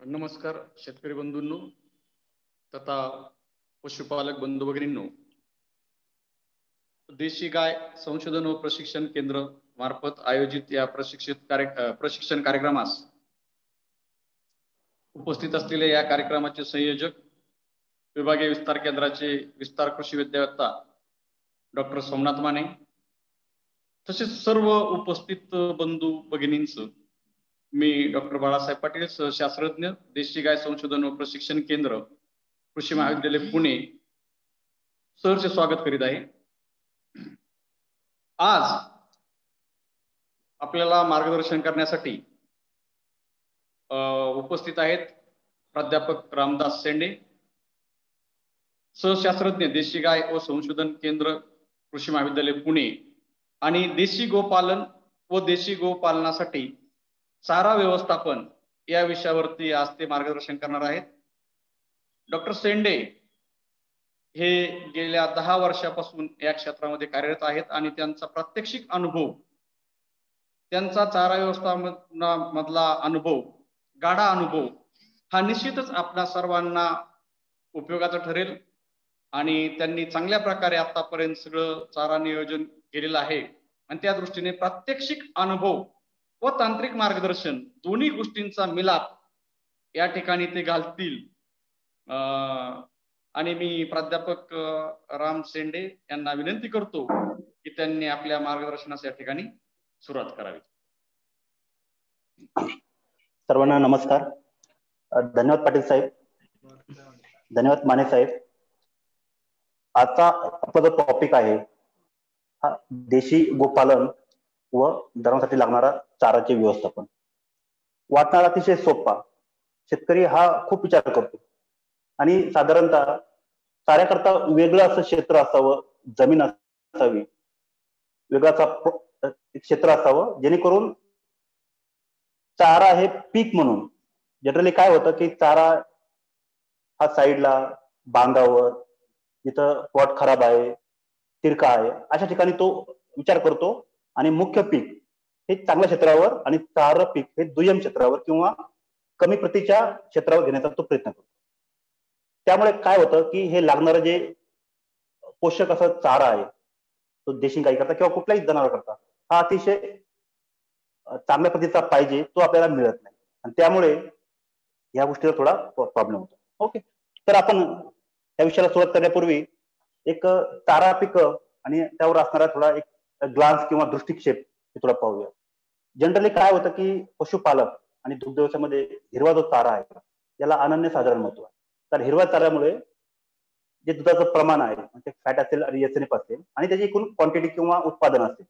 नमस्कार शेतकरी बंधूंनो तथा पशुपालक बंधू भगिनींनो, देशी गाय संशोधन व प्रशिक्षण केंद्र मार्फत आयोजित या प्रशिक्षण कार्यक्रमास उपस्थित असलेले या कार्यक्रमाचे संयोजक विभागीय विस्तार केंद्राचे विस्तार कृषी विद्यावेत्ता डॉक्टर सोमनाथ माने, तसेच सर्व उपस्थित बंधू भगिनींचं मी डॉक्टर बाळासाहेब पाटील, सहशास्त्रज्ञ, देशी गाय संशोधन व प्रशिक्षण केंद्र, कृषी महाविद्यालय पुणे, सहर्ष स्वागत करीत आहे। आज आपल्याला मार्गदर्शन करण्यासाठी उपस्थित आहेत प्राध्यापक रामदास सेंडे, सहशास्त्रज्ञ, देशी गाय व संशोधन केंद्र, कृषी महाविद्यालय पुणे, आणि देशी गोपालन व देशी गोपालनासाठी चारा व्यवस्थापन या विषयावरती आज ते मार्गदर्शन करणार आहेत। डॉक्टर सेंडे हे गेल्या 10 वर्षापासून या क्षेत्रामध्ये कार्यरत आहेत आणि त्यांचा प्रात्यक्षिक अनुभव, त्यांचा चारा व्यवस्थापनामधला अनुभव, गाढा अनुभव हा निश्चितच आपल्या सर्वांना उपयोगाचा ठरेल आणि त्यांनी चांगल्या प्रकारे आतापर्यंत सगळं चारा नियोजन केलेलं आहे आणि त्या दृष्टीने प्रात्यक्षिक अनुभव व तांत्रिक मार्गदर्शन दोन्ही गोष्टींचा मिलाप या ठिकाणी ते घालतील। आणि मी प्राध्यापक राम सेंडे यांना विनंती करतो की त्यांनी आपल्या मार्गदर्शनास या ठिकाणी सुरुवात करावी। सर्वांना नमस्कार। धन्यवाद पाटील साहेब, धन्यवाद माने साहेब। आजचा आपला जो टॉपिक आहे हा देशी गोपालन व धर्मासाठी लागणारा चाराचे व्यवस्थापन। वाटणारा अतिशय सोपा, शेतकरी हा खूप विचार करतो आणि साधारणतः चाऱ्याकरता वेगळं असं क्षेत्र असावं, जमीन असावी, वेगळं क्षेत्र असावं, जेणेकरून चारा हे पीक म्हणून, जनरली काय होतं की चारा हा साईडला, बांधावर, जिथं प्लॉट खराब आहे, तिरका आहे, अशा ठिकाणी तो विचार करतो आणि मुख्य पीक हे चांगल्या क्षेत्रावर आणि चारा पीक हे दुय्यम क्षेत्रावर किंवा कमी प्रतीच्या क्षेत्रावर घेण्याचा तो प्रयत्न करतो। त्यामुळे काय होतं की हे लागणारं जे पोषक असं चारा आहे तो देशी गाई करता किंवा कुठल्याही जनावर करता हा अतिशय चांगल्या प्रतीचा पाहिजे, तो आपल्याला मिळत नाही आणि त्यामुळे या गोष्टीला थोडा प्रॉब्लेम होतो। ओके, तर आपण या विषयाला सुरुवात करण्यापूर्वी एक चारा पीक आणि त्यावर असणारा थोडा एक ग्लान्स किंवा दृष्टिक्षेप हे थोडा पाहूया। जनरली काय होतं की पशुपालक आणि दुग्ध व्यवसायामध्ये हिरवा जो चारा आहे याला अनन्यसाधारण महत्व आहे। तर हिरव्या चाऱ्यामुळे जे दुधाचं प्रमाण आहे ते फॅट असेल आणि एसएनएफ असेल आणि त्याची एकूण क्वांटिटी किंवा उत्पादन असेल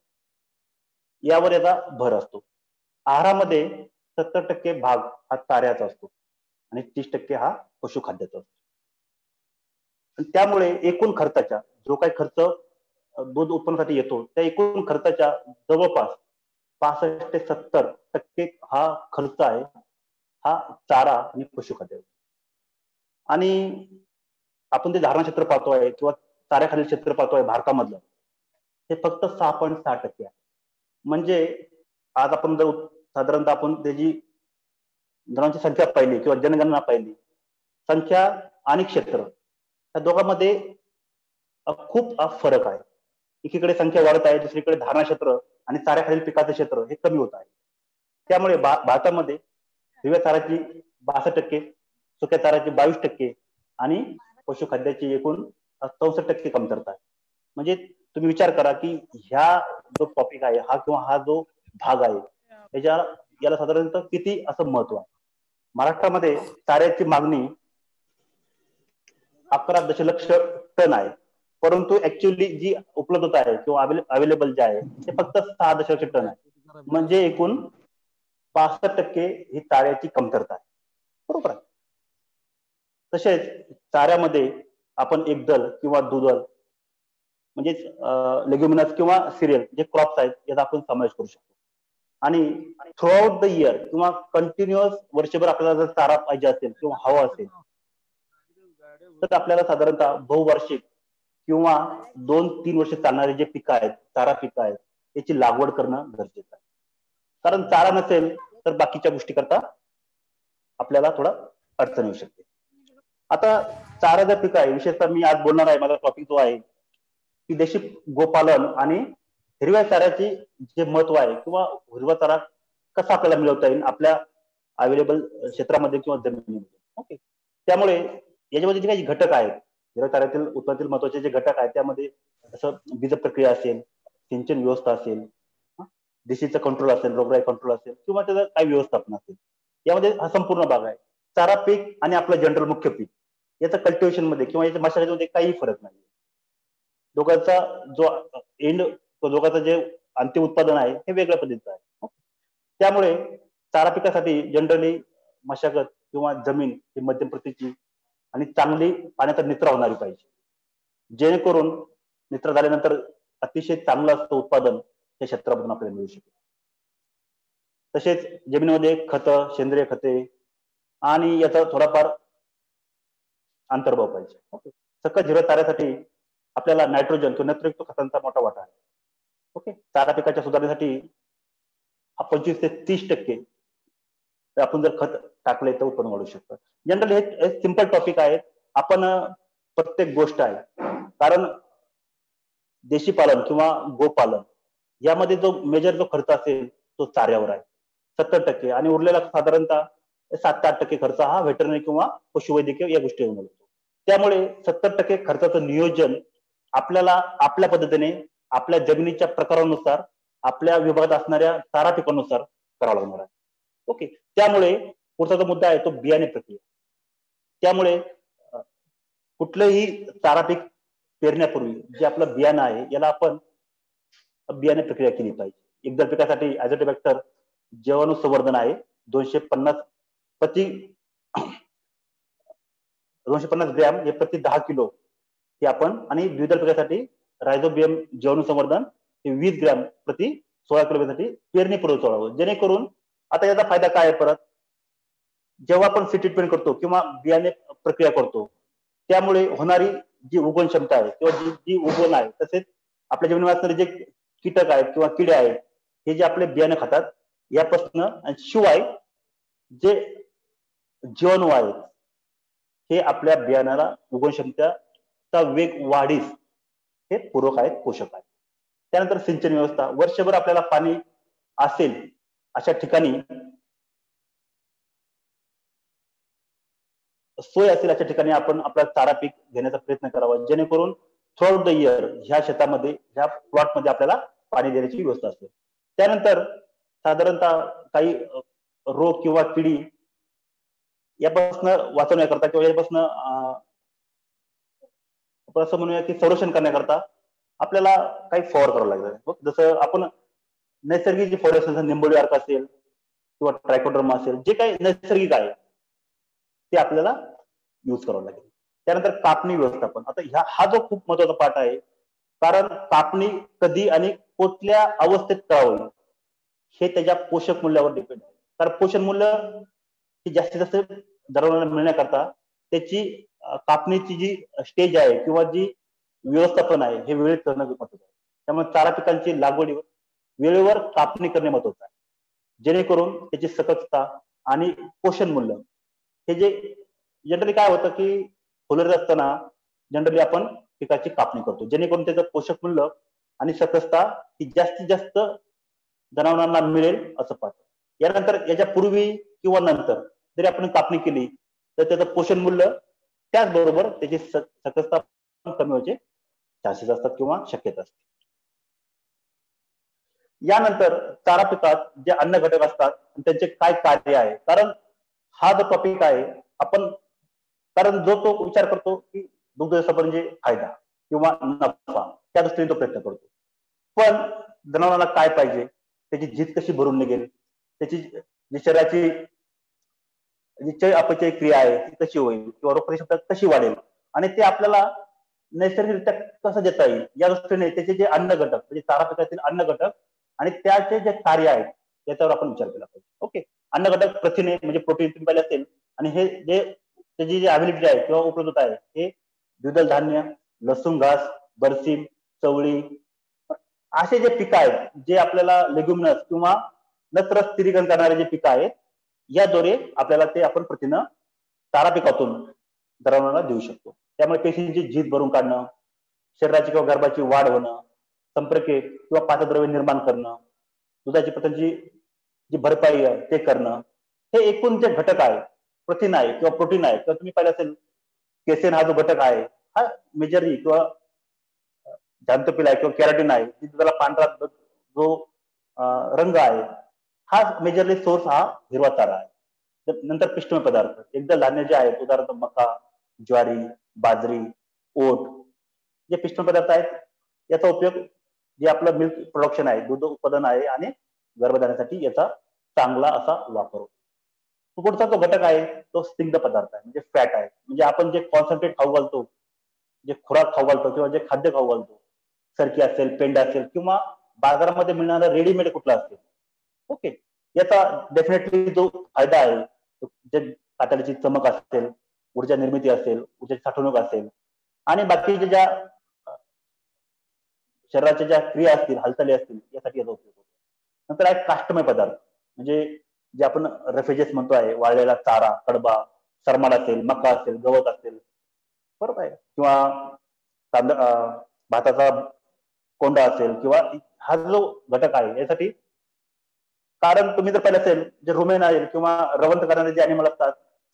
यावर याचा भर असतो। आहारामध्ये 70% भाग हा चाऱ्याचा असतो आणि 30% हा पशुखाद्याचा असतो। आणि त्यामुळे एकूण खर्चाच्या जो काही खर्च दूध उत्पन्नासाठी येतो त्या एकूण खर्चाच्या जवळपास 65 ते 70% हा खर्च आहे हा चारा आणि पशुखाद्य। आणि आपण ते धारणा क्षेत्र पाहतोय किंवा चाऱ्याखालील क्षेत्र पाहतोय भारतामधलं, हे फक्त 6.6% आहे। म्हणजे आज आपण जर साधारणतः आपण त्याची जनावरांची संख्या पाहिली किंवा जनगणना पाहिली, संख्या आणि क्षेत्र या दोघांमध्ये खूप फरक आहे। एकीकडे संख्या वाढत आहे, दुसरीकडे धारणा क्षेत्र आणि चाऱ्याखालील पिकाचं क्षेत्र हे कमी होत आहे। त्यामुळे भारतामध्ये हिरव्या चाऱ्याची 62%, सुक्या चाऱ्याची 22% आणि पशुखाद्याची एकूण 64% कमतरता आहे। म्हणजे तुम्ही विचार करा की ह्या जो टॉपिक आहे हा किंवा हा जो भाग आहे याला साधारणतः किती असं महत्व आहे। महाराष्ट्रामध्ये चाऱ्याची मागणी 11 दशलक्ष टन आहे, परंतु ऍक्च्युअली जी उपलब्धता आहे किंवा अवेलेबल जे आहे ते फक्त 6 दशलक्ष टन आहे। म्हणजे एकूण 65% ही चाऱ्याची कमतरता आहे, बरोबर आहे। तसेच चाऱ्यामध्ये आपण एकदल किंवा दुधल म्हणजे लेग्युमिनस किंवा सिरियल जे क्रॉप्स आहेत याचा आपण समावेश करू शकतो। आणि थ्रू आउट द इयर किंवा कंटिन्युअस वर्षभर आपल्याला जर चारा पाहिजे असेल किंवा हवा असेल तर आपल्याला साधारणतः बहुवार्षिक किंवा 2-3 वर्ष चालणारे जे पिकं आहेत, चारा पिकं आहेत, याची लागवड करणं गरजेचं आहे। कारण चारा नसेल तर बाकीच्या गोष्टी करता आपल्याला थोडा अडचण येऊ शकते. आता चारा जर पीक आहे, विशेषतः मी आज बोलणार आहे, माझा टॉपिक जो आहे की देशी गोपालन आणि हिरव्या चाऱ्याचे जे महत्व आहे किंवा हिरवा चारा कसा आपल्याला मिळवता येईल आपल्या अवेलेबल क्षेत्रामध्ये किंवा जमिनीमध्ये. ओके, त्यामुळे याच्यामध्ये जे काही घटक आहेत, हिरव्या चाऱ्यातील उत्पादनातील महत्वाचे जे घटक आहेत त्यामध्ये जसं बीज प्रक्रिया असेल, सिंचन व्यवस्था असेल, डिसीजचा कंट्रोल असेल, रोगराई कंट्रोल असेल किंवा त्याचं काही व्यवस्थापन असेल, यामध्ये हा संपूर्ण भाग आहे. चारा पीक आणि आपलं जनरल मुख्य पीक याचं कल्टिवेशन मध्ये किंवा याच्या मशागतीमध्ये काही फरक नाही. दोघांचा जो एंड, दोघांचं जे अंतिम उत्पादन आहे हे वेगळ्या पद्धतीचं आहे. त्यामुळे चारा पिकासाठी जनरली मशागत किंवा जमीन ही मध्यम प्रतीची आणि चांगली पाण्याचा निचरा होणारी पाहिजे, जेणेकरून निचरा झाल्यानंतर अतिशय चांगलं असतं उत्पादन त्या क्षेत्रामधून आपल्याला मिळू शकेल. तसेच जमिनीमध्ये खतं, सेंद्रिय खते आणि याचा थोडाफार अंतर्भाव पाहिजे. सकस हिरव्या चाऱ्यासाठी आपल्याला नायट्रोजन किंवा नत्रयुक्त खतांचा मोठा वाटा आहे. ओके, चारा पिकाच्या सुधारणेसाठी हा 25 ते 30% आपण जर खत टाकले तर उत्पन्न वाढू शकतं. जनरली हे सिंपल टॉपिक आहे, आपण प्रत्येक गोष्ट आहे, कारण देशी पालन किंवा गोपालन यामध्ये जो मेजर जो खर्च असेल तो चाऱ्यावर आहे 70%, आणि उरलेला साधारणतः 7 ते 8% खर्च हा व्हेटरनरी किंवा पशुवैद्यकीय या गोष्टीवर मिळतो. त्यामुळे 70% खर्चाचं नियोजन आपल्याला आपल्या पद्धतीने आपल्या जमिनीच्या प्रकारानुसार आपल्या विभागात असणाऱ्या चारा पिकानुसार करावं लागणार आहे. ओके, त्यामुळे पुढचा जो मुद्दा आहे तो बियाणे प्रक्रिया. त्यामुळे कुठलंही चारा पीक पेरण्यापूर्वी जे आपलं बियाणं आहे याला आपण बियाणे प्रक्रिया केली पाहिजे. एकदल पिकासाठी ॲझोटोबॅक्टर जीवाणू संवर्धन आहे 250 ग्रॅम हे प्रति 10 किलो हे आपण, आणि द्विदल पिकासाठी रायझोबियम जीवाणू संवर्धन हे 20 ग्रॅम प्रति 16 किलोसाठी पेरणी पूर्व सोडावं. जेणेकरून आता याचा फायदा काय आहे, परत जेव्हा आपण सीड ट्रीटमेंट करतो किंवा बियाणे प्रक्रिया करतो त्यामुळे होणारी जी उगवण क्षमता आहे किंवा जी उगवण आहे, तसेच आपल्या जमिनीवर असणारे जे कीटक आहेत किंवा किडे आहेत हे जे आपले बियाणे खातात यापासून, आणि शिवाय जे जीवाणू आहेत हे आपल्या बियाणाला उगवण क्षमतेचा वेग वाढीस हे पूरक आहेत, पोषक आहेत. त्यानंतर सिंचन व्यवस्था, वर्षभर आपल्याला पाणी असेल अशा ठिकाणी, सोय असेल अशा ठिकाणी आपण आपला चारा पीक घेण्याचा प्रयत्न करावा, जेणेकरून थ्रूआउट द इयर ह्या शेतामध्ये ह्या प्लॉटमध्ये आपल्याला पाणी देण्याची व्यवस्था असेल. त्यानंतर साधारणतः काही रोग किंवा किडी यापासून वाचवण्याकरता किंवा यापासून असं म्हणूया की संरक्षण करण्याकरता आपल्याला काही फवार करावं लागेल. जसं आपण नैसर्गिक जे फवार असेल, निंबोळी अर्क असेल किंवा ट्रायकोडर्मा असेल, जे काही नैसर्गिक आहे ते आपल्याला यूज करावं लागेल. त्यानंतर कापणी व्यवस्थापन, आता हा जो खूप महत्वाचा पार्ट आहे, कारण कापणी कधी आणि कुठल्या अवस्थेत करावी हे त्याच्या पोषक मूल्यावर डिपेंड आहे. कारण पोषण मूल्य हे जास्तीत जास्त जनावरांना मिळण्याकरता त्याची कापणीची जी स्टेज आहे किंवा जी व्यवस्थापन आहे हे वेळेत करणं महत्वाचं आहे. त्यामुळे चारा पिकांची लागवडीवर वेळेवर कापणी करणे महत्वाचं आहे, जेणेकरून त्याची सकसता आणि पोषण मूल्य हे जे जनरली काय होतं की फुलत असताना जनरली आपण पिकाची कापणी करतो, जेणेकरून त्याचं पोषक मूल्य आणि सकसता ही जास्तीत जास्त जनावरांना मिळेल असं पाहतो. यानंतर याच्या पूर्वी किंवा नंतर जरी आपण कापणी केली तर त्याचं पोषण मूल्य त्याचबरोबर त्याची सकसता कमी व्हायचे चान्सेस असतात किंवा शक्यता असते. यानंतर चारा पिकात जे अन्न घटक असतात त्यांचे काय कार्य आहे, कारण हा जो टॉपिक आहे आपण, कारण जो तो विचार करतो की दुग्ध व्यवस्थापन म्हणजे फायदा किंवा नफा त्या दृष्टीने तो प्रयत्न करतो, पण जनावरांना काय पाहिजे, त्याची झीज कशी भरून निघेल, त्याची शरीराची चय अपचय क्रिया आहे ती कशी होईल किंवा रोगप्रतिकारक कशी वाढेल आणि ते आपल्याला नैसर्गिकरित्या कसं देता येईल या दृष्टीने त्याचे जे अन्न घटक म्हणजे चारा पिकातील अन्न घटक आणि त्याचे जे कार्य आहेत याच्यावर आपण विचार केला पाहिजे. ओके, अन्न घटक प्रथिने म्हणजे प्रोटीन तुम्ही पाहिजे असेल, आणि हे जे त्याची जी अवेलेबिलिटी आहे किंवा उपलब्धता आहे हे द्विदल धान्य, लसूण घास, बरसीम, चवळी असे जे पिकं आहेत जे आपल्याला लेग्युमिनस किंवा नत्र स्थिरीकरण करणारे जे पिकं आहेत याद्वारे आपल्याला ते आपण प्रथिनं चारा पिकातून जनावरांना देऊ शकतो. त्यामुळे पेशींची झीज भरून काढणं, शरीराची किंवा गर्भाची वाढ होणं, संप्रेरके किंवा पाचद्रव्य निर्माण करणं, दुधाची प्रथिनांची जी भरपाई आहे ते करणं, हे एकूण जे घटक आहे, प्रथिन आहे किंवा प्रोटीन आहे, तर तुम्ही पाहिलं असेल केसेन हा जो घटक आहे हा मेजरली किंवा जांतोपिल आहे किंवा कॅरोटीन आहे, त्याला पांढरा जो रंग आहे हा मेजरली सोर्स हा हिरवा चारा आहे. नंतर पिष्टमय पदार्थ, एकदा धान्य जे आहेत उदाहरणार्थ मका, ज्वारी, बाजरी, ओट, जे पिष्टमय पदार्थ आहेत याचा उपयोग जे आपलं मिल्क प्रोडक्शन आहे, दूध उत्पादन आहे आणि गर्भधारणेसाठी याचा चांगला असा वापर होतो. पुढचा जो घटक आहे तो स्निग्ध पदार्थ आहे, म्हणजे फॅट आहे. म्हणजे आपण जे कॉन्सन्ट्रेट खाऊ घालतो, जे खुराक खाऊ घालतो किंवा जे खाद्य खाऊ घालतो, सरकी असेल, पेंड असेल किंवा बाजारामध्ये मिळणारा रेडीमेड कुठला असेल, ओके, याचा डेफिनेटली जो फायदा आहे, जे कातडीची चमक असेल, ऊर्जा निर्मिती असेल, ऊर्जा साठवणूक असेल आणि बाकीच्या ज्या शरीराच्या ज्या क्रिया असतील, हालचाली असतील, यासाठी याचा उपयोग होतो. नंतर आहे काष्टमय पदार्थ, म्हणजे जे आपण रेफेजेस म्हणतो आहे, वाळलेला चारा, कडबा, सरमाड असेल, मका असेल, गवत असेल, बरोबर आहे, किंवा भाताचा कोंडा असेल, किंवा हा जो घटक आहे यासाठी, कारण तुम्ही जर पाहिलं असेल जे रुमेन आहे किंवा रवंत करणारे जे अॅनिमल असतात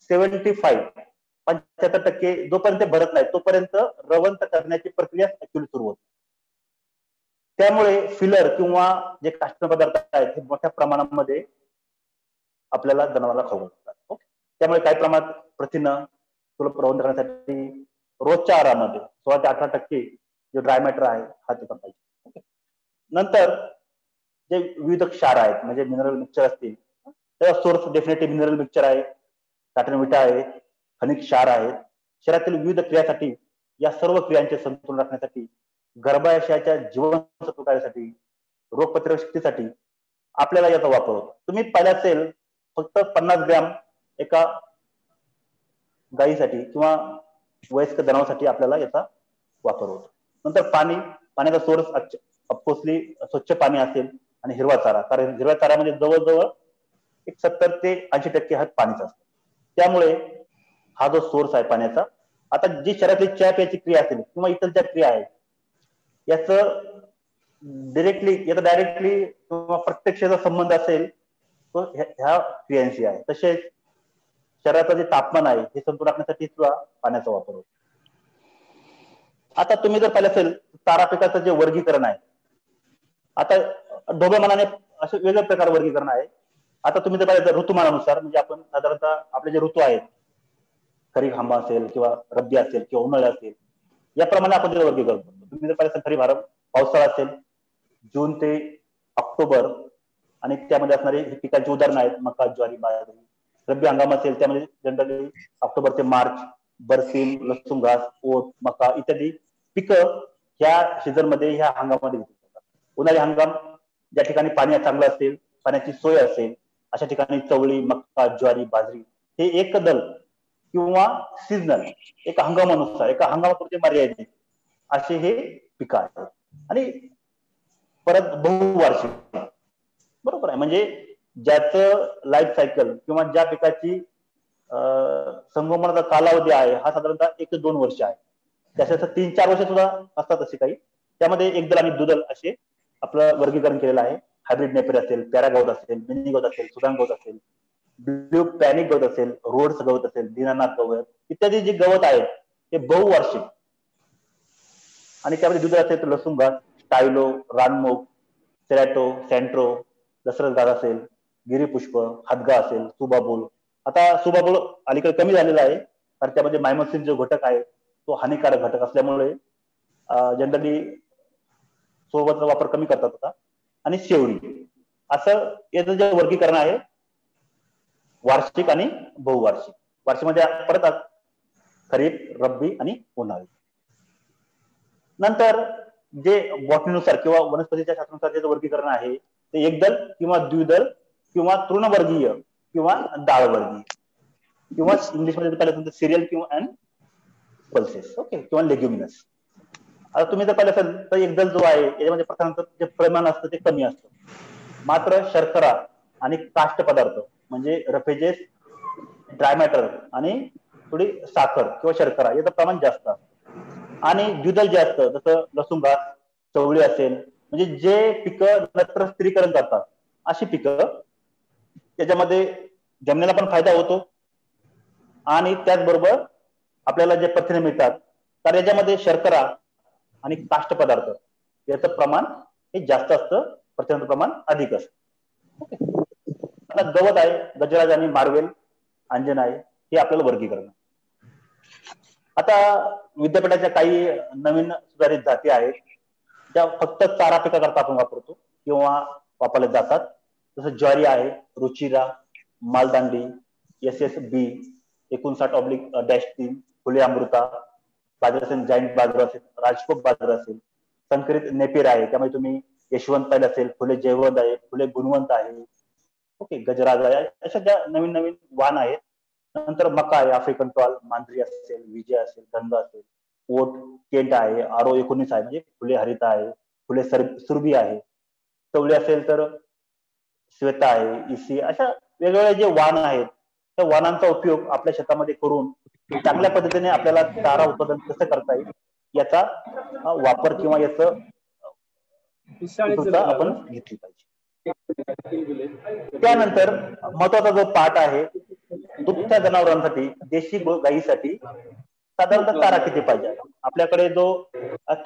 75% जोपर्यंत भरत नाही तोपर्यंत रवंत करण्याची प्रक्रिया ऍक्च्युअली सुरू होते. त्यामुळे फिलर किंवा जे काष्टमय पदार्थ आहेत हे मोठ्या प्रमाणामध्ये आपल्याला जनावरांना खाऊ घालतात. ओके, त्यामुळे काही प्रमाणात प्रथिनं रवंत करण्यासाठी रोजच्या आहारामध्ये 16 ते 18% जे ड्राय मॅटर आहे हा ते पाहिजे. ओके, नंतर जे विविध क्षार आहेत म्हणजे मिनरल मिक्सचर असतील, त्याचा सोर्स डेफिनेटली मिनरल मिक्सचर आहे, विटा आहे, खनिज क्षार आहेत. शरीरातील विविध क्रियासाठी, या सर्व क्रियांचे संतुलन राखण्यासाठी, गर्भाशयाच्या जीवनसत्व कार्यासाठी, रोगप्रतिकारक शक्तीसाठी आपल्याला याचा वापर होतो. तुम्ही पाहिलं असेल फक्त 50 ग्रॅम एका गायीसाठी किंवा वयस्क जनावरांसाठी आपल्याला याचा वापर होतो. नंतर पाण्याचा सोर्स ऑफकोर्सली स्वच्छ पाणी असेल आणि हिरवा चारा, कारण हिरव्या चाऱ्यामध्ये जवळजवळ 70 ते 80% हा पाणीच असतं. त्यामुळे हा जो सोर्स आहे पाण्याचा, आता जी शरीरातली चहा प्यायची क्रिया असेल किंवा इतर ज्या क्रिया आहेत याचं डायरेक्टली किंवा प्रत्यक्षाचा संबंध असेल तो ह्या क्रियांशी आहे. तसेच शरीराचं जे तापमान आहे हे संतुलन राखण्यासाठी सुद्धा पाण्याचा वापर होतो. आता तुम्ही जर पाहिलं असेल चारा पिकाचं जे वर्गीकरण आहे, आता ढोबळमानाने असे वेगवेगळे प्रकार वर्गीकरण आहे. आता तुम्ही जर पाहिलं ऋतुमानानुसार, म्हणजे आपण साधारणतः आपले जे ऋतू आहेत, खरीप हंगाम असेल किंवा रब्बी असेल किंवा उन्हाळा असेल, याप्रमाणे आपण त्याचं वर्गीकरण करतो. तुम्ही जर पाहिलं खरीप हंगाम पावसाळा असेल जून ते ऑक्टोबर, आणि त्यामध्ये असणारे पिकांची उदाहरणं आहेत मका, ज्वारी, बाजरी. रब्बी हंगाम असेल त्यामध्ये जनरली ऑक्टोबर ते मार्च बरसीम, लसूण घास, ओट, मका इत्यादी पिकं ह्या सीझन मध्ये, ह्या हंगामामध्ये घेतली जातात. उन्हाळी हंगाम ज्या ठिकाणी पाणी चांगलं असेल, पाण्याची सोय असेल, अशा ठिकाणी चवळी, मका, ज्वारी, बाजरी हे एकदल किंवा सीझनल एका हंगामानुसार, एका हंगामापुरते मर्यादित असे हे पिकं आहेत. आणि परत बहुवार्षिक, बरोबर आहे, म्हणजे ज्याचं लाईफ सायकल किंवा ज्या पिकाची संगोपनाचा कालावधी आहे हा साधारणतः 1 ते 2 वर्ष आहे. त्याच्यात 3-4 वर्ष सुद्धा असतात असे काही. त्यामध्ये एकदल आणि दुदल असे आपलं वर्गीकरण केलेलं आहे. हायब्रिड नेपियर असेल, पॅरा गवत असेल, मिनी गवत असेल, सुदान गवत असेल, ब्ल्यू पॅनिक गवत असेल, रोड्स गवत असेल, दीनानाथ गवत इत्यादी जे गवत आहेत ते बहुवार्षिक. आणि त्यामध्ये दुदल असेल तर लसूण घास, स्टायलो, रानमोग, सेरॅटो, सँट्रो, दशरथ घास असेल, गिरीपुष्प, हादगा असेल, सुबाबूल. आता सुबाबूल अलीकडे कमी झालेला आहे कारण त्यामध्ये मायमोसिन जो घटक आहे तो हानिकारक घटक असल्यामुळे जनरली सोबतचा वापर कमी करतात होता. आणि शेवरी, असं याचं जे वर्गीकरण आहे वार्षिक आणि बहुवार्षिक. वार्षिक म्हणजे परत खरीप, रब्बी आणि उन्हाळी. नंतर जे बॉटनीनुसार किंवा वनस्पतीच्या शास्त्रानुसार जे वर्गीकरण आहे ते एकदल किंवा द्विदल किंवा तृणवर्गीय किंवा डाळवर्गीय किंवा इंग्लिशमध्ये पाहिलं सिरियल किंवा पल्सेस, ओके, किंवा लेग्युमिनस. आता तुम्ही जर पाहिलं असेल तर एकदल जो आहे याच्यामध्ये प्रथम जे प्रमाण असतं ते कमी असतं, मात्र शर्करा आणि काष्ट पदार्थ म्हणजे रफेजेस, ड्राय मॅटर आणि थोडी साखर किंवा शर्करा याचं प्रमाण जास्त असतं. आणि द्विदल जे असतं जसं लसूण घास, चवळी असेल, म्हणजे जे पिकं नत्र स्थिरीकरण करतात अशी पिकं, त्याच्यामध्ये जमिनीला पण फायदा होतो आणि त्याचबरोबर आपल्याला जे प्रथिने मिळतात तर याच्यामध्ये शर्करा आणि काष्ट पदार्थ याचं प्रमाण हे जास्त असतं, प्रथिनांचं प्रमाण अधिक असतं. आता गवत आहे, गजराज आणि मार्वेल, अंजना आहे, हे आपल्याला वर्गीकरण. आता विद्यापीठाच्या काही नवीन सुधारित जाती आहेत ज्या फक्त चारा पिकाकरता आपण वापरतो किंवा वापरले जातात. जसं ज्वारी आहे, रुचिरा, मालदांडी, SSB 59/3, फुले अमृता, बाजरा असेल, जाईंट बाजरा असेल, राजकोट बाजरा असेल, संकरित नेपियर आहे, त्यामुळे तुम्ही यशवंत पाहिलं असेल, फुले जयवंत आहे, फुले गुणवंत आहे, ओके, गजराज आहे, अशा ज्या नवीन नवीन वाण आहेत. नंतर मका आहे, आफ्रिकन टॉल, मांजरी असेल, विजय असेल, गंध असेल, ओट, केंट आहे, आरो 19 आहे, म्हणजे फुले हरिता आहे, फुले सुरभी आहे, चवळी असेल तर श्वेता आहे, इसी, अशा वेगवेगळे जे वाण आहेत त्या वाणांचा उपयोग आपल्या शेतामध्ये करून चांगल्या पद्धतीने आपल्याला चारा उत्पादन कसं करता येईल याचा वापर किंवा याचं आपण घेतली पाहिजे. त्यानंतर महत्वाचा जो पार्ट आहे, दुभत्या जनावरांसाठी, देशी गायीसाठी साधारणतः चारा किती पाहिजे. आपल्याकडे जो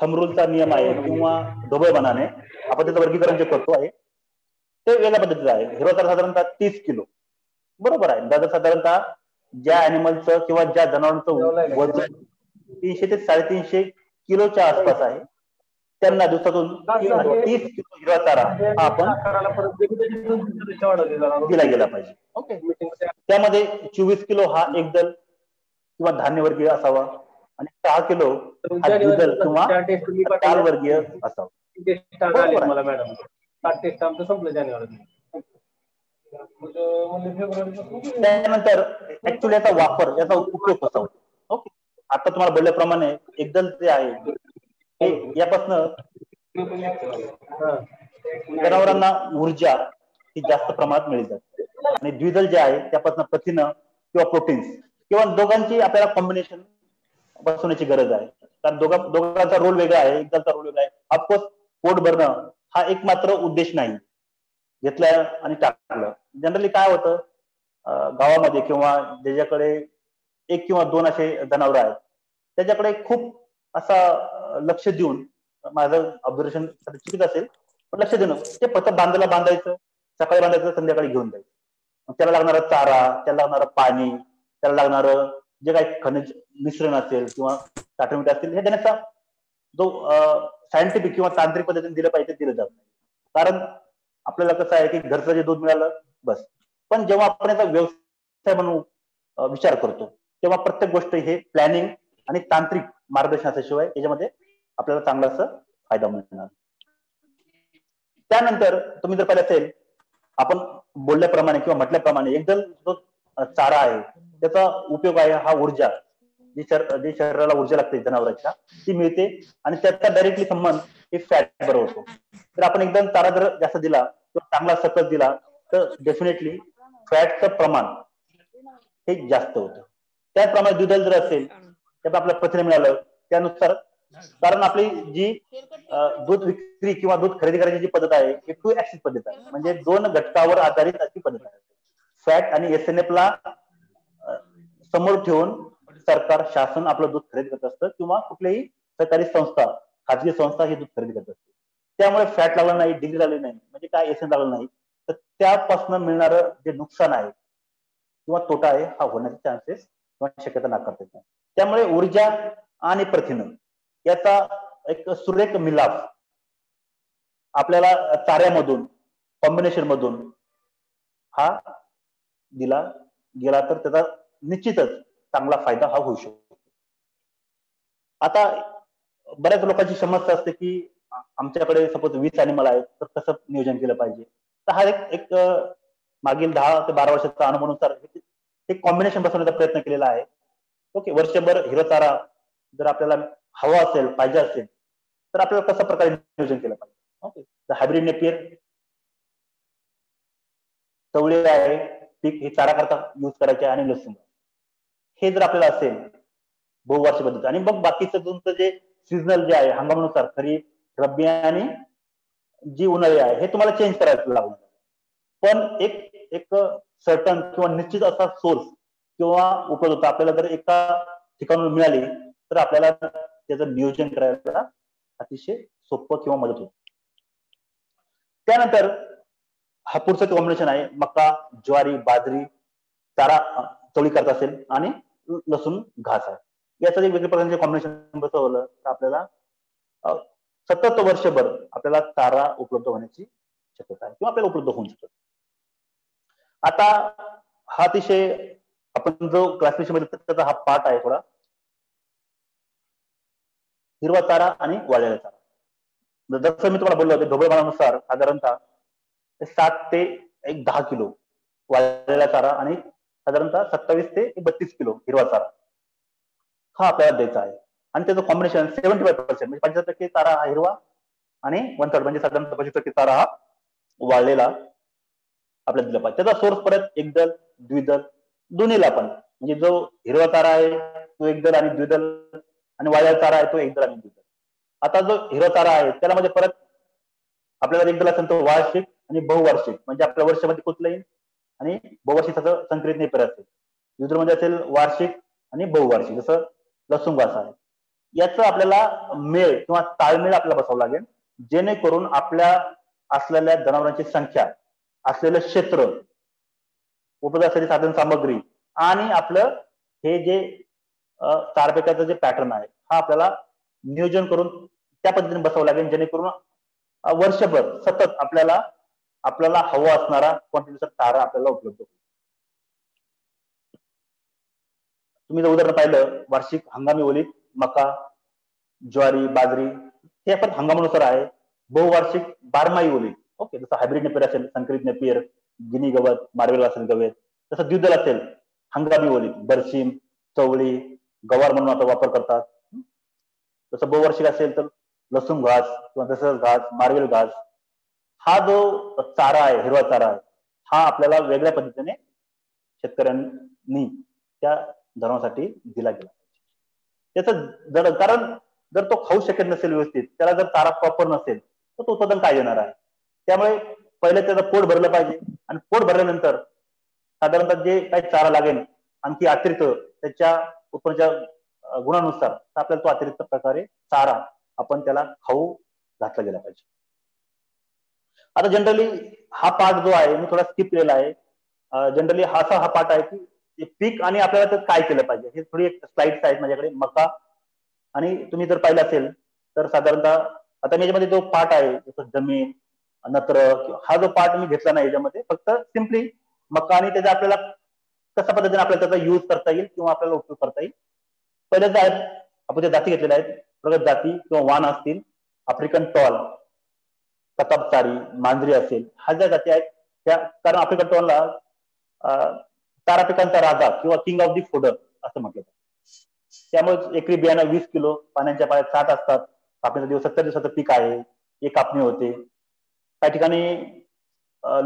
थमरूलचा नियम आहे किंवा ढोबळमानाने आपण त्याचं वर्गीकरण जे करतो आहे ते वेगळ्या पद्धतीचं आहे. हिरवा चारा साधारणतः 30 किलो, बरोबर आहे. दादा साधारणतः ज्या अॅनिमलचं किंवा ज्या जनावरांचं वजन 300 ते 350 किलोच्या आसपास आहे त्यांना दिवसातून 30 किलो हिरवा चारा हा आपण दिला गेला पाहिजे. ओके, त्यामध्ये 24 किलो हा एकदल किंवा धान्यवर्गीय असावा आणि 6 किलो हा द्विदल किंवा तालवर्गीय असावा. त्यानंतर ऍक्च्युली याचा वापर, याचा उपयोग कसा होतो. ओके, आता तुम्हाला बोलल्याप्रमाणे एकदल जे आहे हे यापासून जनावरांना ऊर्जा ही जास्त प्रमाणात मिळत जाते आणि द्विदल जे आहे त्यापासून प्रथिन किंवा प्रोटीन्स किंवा दोघांची आपल्याला कॉम्बिनेशन बसवण्याची गरज आहे. कारण दोघांचा रोल वेगळा आहे, एकदलचा रोल वेगळा आहे. ऑफकोर्स पोट भरणं हा एकमात्र उद्देश नाही, घेतलं आणि टाकलं. जनरली काय होतं गावामध्ये किंवा ज्याच्याकडे 1 किंवा 2 असे जनावर आहेत त्याच्याकडे खूप असा लक्ष देऊन, माझं ऑब्झर्वेशन चुकीच असेल पण लक्ष देणं, ते फक्त बांधायचं, सकाळी बांधायचं, संध्याकाळी घेऊन जायचं. त्याला लागणारा चारा, त्याला लागणारं पाणी, त्याला लागणारं जे काही खनिज मिश्रण असेल किंवा साठवणूक असतील हे देण्याचा जो सायंटिफिक किंवा तांत्रिक पद्धतीने दिलं पाहिजे दिलं जात नाही. कारण आपल्याला कसं आहे की घरचं जे दूध मिळालं बस. पण जेव्हा आपण याचा व्यवसाय म्हणून विचार करतो तेव्हा प्रत्येक गोष्ट हे प्लॅनिंग आणि तांत्रिक मार्गदर्शन असल्याशिवाय याच्यामध्ये आपल्याला चांगला असं फायदा मिळणार. त्यानंतर तुम्ही जर पाहिलं असेल, आपण बोलल्याप्रमाणे किंवा म्हटल्याप्रमाणे एकदल जो चारा आहे त्याचा उपयोग आहे हा ऊर्जा, जी शरीराला ऊर्जा लागते जनावरांच्या ती मिळते आणि त्याचा डायरेक्टली संबंध हे फॅट बरोबर होतो. तर आपण एकदम चारा जर जास्त दिला किंवा चांगला सकस दिला तर डेफिनेटली फॅटचं प्रमाण हे जास्त होतं. त्याचप्रमाणे दुधाला जर असेल त्यात आपल्याला प्रथिने मिळालं त्यानुसार, कारण आपली जी दूध विक्री किंवा दूध खरेदी करायची जी पद्धत आहे ही 2 ऍक्सिस पद्धत आहे, म्हणजे 2 घटकावर आधारित अशी पद्धत आहे. फॅट आणि SNF ला समोर ठेवून सरकार, शासन आपलं दूध खरेदी करत असतं किंवा कुठलीही सरकारी संस्था, खाजगी संस्था ही दूध खरेदी करत असते. त्यामुळे फॅट लागलं नाही, डिग्री लागली नाही, म्हणजे काय SNF लागलं नाही तर त्यापासून मिळणारं जे नुकसान आहे किंवा तोटा आहे हा होण्याचे चान्सेस किंवा शक्यता नाकारता येत नाही. त्यामुळे ऊर्जा आणि प्रथिन याचा एक सुरेख मिलाफ आपल्याला चाऱ्यामधून, कॉम्बिनेशन मधून हा दिला गेला तर त्याचा निश्चितच चांगला फायदा हा होऊ शकतो. आता बऱ्याच लोकांची समस्या असते की आमच्याकडे सपोज 20 ॲनिमल आहेत तर कसं नियोजन केलं पाहिजे. तर हा एक मागील 10 ते 12 वर्षाचा अनुभवानुसार एक कॉम्बिनेशन बसवण्याचा प्रयत्न केलेला आहे. ओके, वर्षभर हिरवा चारा जर आपल्याला हवा असेल, पाहिजे असेल तर आपल्याला कशा प्रकारे नियोजन केलं पाहिजे. ओके, हायब्रिड नेपियर चवळी आहे पीक हे चारा करता यूज करायचे आणि लसूण हे जर आपल्याला असेल बहुवार्षिक पद्धत आणि मग बाकीचं तुमचं जे सीझनल जे आहे हंगामानुसार खरीप रब्बी आणि जी उन्हाळी आहे हे तुम्हाला चेंज करायला लागणार पण एक सर्टन किंवा निश्चित असा सोर्स किंवा उपलब्धता आपल्याला जर एका ठिकाणून मिळाली तर आपल्याला त्याचं नियोजन करायला अतिशय सोपं किंवा मदत होते. त्यानंतर हा पुढचं कॉम्बिनेशन आहे मका ज्वारी बाजरी चारा चवळी करत असेल आणि लसूण घास आहे याचं एक वेगळ्या प्रकारचे कॉम्बिनेशन बसवलं तर आपल्याला सतत वर्षभर आपल्याला चारा उपलब्ध होण्याची शक्यता आहे किंवा आपल्याला उपलब्ध होऊ शकतो. आता हा अतिशय आपण जो क्लासिफिकेशन मध्ये त्याचा हा पार्ट आहे थोडा हिरवा चारा आणि वाळलेला चारा. जसं मी तुम्हाला बोललो होते ढोबळमानानुसार साधारणतः 7 ते 10 किलो वाळलेला चारा आणि साधारणतः 27 ते 32 किलो हिरवा चारा हा आपल्याला द्यायचा आहे आणि त्याचं कॉम्बिनेशन 75% म्हणजे 50% चारा हा हिरवा आणि 1/3 म्हणजे साधारणतः 25% चारा हा वाळलेला आपल्याला दिला पाहिजे. त्याचा सोर्स परत एकदल द्विदल दोन्हीला पण म्हणजे जो हिरवा चारा आहे तो एकदल आणि द्विदल आणि वाळलेला चारा आहे तो एकदल आणि द्विदल. आता जो हिरवा चारा आहे त्याला म्हणजे परत आपल्याला एकदल असेल तो वार्षिक आणि बहुवार्षिक म्हणजे आपल्या वर्षामध्ये कुठलं येईल आणि बहुवार्षिक त्याचं संकरित नेपर असेल द्विदल म्हणजे असेल वार्षिक आणि बहुवार्षिक जसं लसूण घास आहे. याचं आपल्याला मेळ किंवा ताळमेळ आपल्याला बसावं लागेल जेणेकरून आपल्या असलेल्या जनावरांची संख्या असलेलं क्षेत्र उपलब्ध असलेली साधन सामग्री आणि आपलं हे जे चारपेकाचं जे पॅटर्न आहे हा आपल्याला नियोजन करून त्या पद्धतीने बसावं लागेल जेणेकरून वर्षभर सतत आपल्याला हवा असणारा क्वांटिटीचा चारा आपल्याला उपलब्ध होईल. तुम्ही जर उदाहरण पाहिलं वार्षिक हंगामी ओलीत मका ज्वारी बाजरी हे आपण हंगामानुसार आहे. बहुवार्षिक बारमाही ओलीत ओके जसं हायब्रिड नेपियर असेल संकरित नेपियर गिनी गवत मार्वेल असेल गवत तसं द्विदल असेल हंगामी ओलीत बरशीम चवळी गवार म्हणून आता वापर करतात. जसं बहुवार्षिक असेल तर लसूण घास किंवा तसंच घास मार्वेल घास हा जो चारा आहे हिरवा चारा आहे हा आपल्याला वेगळ्या पद्धतीने शेतकऱ्यांनी त्या जनावरांसाठी दिला गेला त्याचं कारण जर तो खाऊ शकत नसेल व्यवस्थित त्याला जर चारा प्रॉपर नसेल तर तो उत्पादन काय देणार आहे. त्यामुळे पहिले त्याचं पोट भरलं पाहिजे आणि पोट भरल्यानंतर साधारणतः जे काही चारा लागेल आणखी अतिरिक्त त्याच्या उत्पन्नाच्या गुणानुसार आपल्याला तो अतिरिक्त प्रकारे चारा आपण त्याला खाऊ घातला गेला पाहिजे. आता जनरली हा पार्ट जो आहे मी थोडा स्किप केलेला आहे. जनरली हा पार्ट आहे की पीक आणि आपल्याला काय केलं पाहिजे हे थोडी एक स्लाइड्स आहेत माझ्याकडे मका आणि तुम्ही जर पाहिलं असेल तर साधारणतः आता मी याच्यामध्ये जो पार्ट आहे जसं जमीन नत्र हा जो पार्ट मी घेतला नाही याच्यामध्ये फक्त सिम्पली मका आणि त्याचा आपल्याला कशा पद्धतीने आपल्याला त्याचा यूज करता येईल किंवा आपल्याला उपयोग करता येईल. पहिल्या जे आहेत आपण त्या जाती घेतलेल्या आहेत प्रगत जाती किंवा वाण असतील आफ्रिकन टॉल प्रतापचारी मांजरी असेल हा ज्या जाती आहेत त्या कारण आफ्रिकन टॉलला चारा पिकांचा राजा किंवा किंग ऑफ दी फोडर असं म्हटलं जातं. त्यामुळे एकरी बियाणं 20 किलो पाण्याच्या पाण्यात 7 असतात कापणीचा दिवस 70 दिवसाचं पीक आहे एक कापणी होते. काही ठिकाणी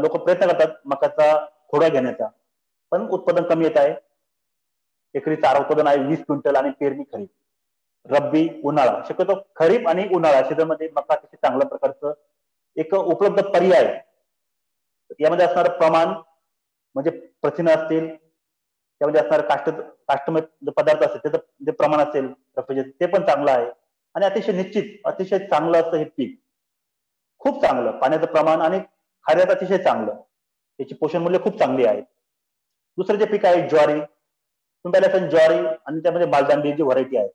लोक प्रयत्न करतात मकाचा खोडा घेण्याचा पण उत्पादन कमी येत आहे. एकरी चारा उत्पादन आहे 20 क्विंटल आणि पेरणी खरीप रब्बी उन्हाळा शक्यतो खरीप आणि उन्हाळा सीझनमध्ये मका अतिशय चांगल्या प्रकारचं एक उपलब्ध पर्याय यामध्ये असणारं प्रमाण म्हणजे प्रथिनं असतील त्यामध्ये असणारं काष्टमय पदार्थ असेल त्याचं जे प्रमाण असेल ते पण चांगलं आहे आणि अतिशय निश्चित अतिशय चांगलं असतं हे पीक खूप चांगलं पाण्याचं प्रमाण आणि खाण्याचं अतिशय चांगलं त्याची पोषण मूल्य खूप चांगली आहे. दुसरं जे पीक आहे ज्वारी तुम्ही पाहिलं ज्वारी आणि त्यामध्ये बालदांडी जी व्हरायटी आहे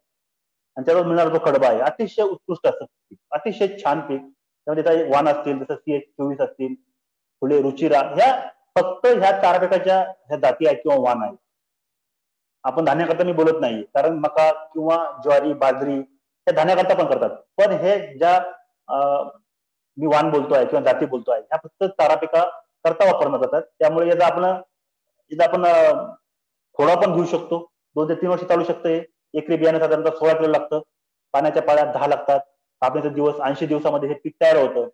आणि त्यावर मिळणारा जो कडबा आहे अतिशय उत्कृष्ट असं पीक अतिशय छान पीक त्यामध्ये काही वाण असतील जसं CH24 असतील फुले रुचिरा ह्या फक्त ह्या चारा पिकाच्या ह्या जाती आहेत किंवा वाण आहेत. आपण धान्याकरता मी बोलत नाही कारण मका किंवा ज्वारी बाजरी हे धान्याकरता पण करतात पण हे ज्या मी वाण बोलतोय किंवा जाती बोलतोय ह्या फक्त चारा पिका करता वापरण्यात जातात. त्यामुळे याचा आपण खोडा पण घेऊ शकतो 2 ते 3 वर्ष चालू शकतं. एकरी बियाणं साधारणतः 16 किलो लागतं पाण्याच्या पाळ्यात 10 लागतात कापणीचा दिवस 80 दिवसामध्ये हे पीक तयार होतं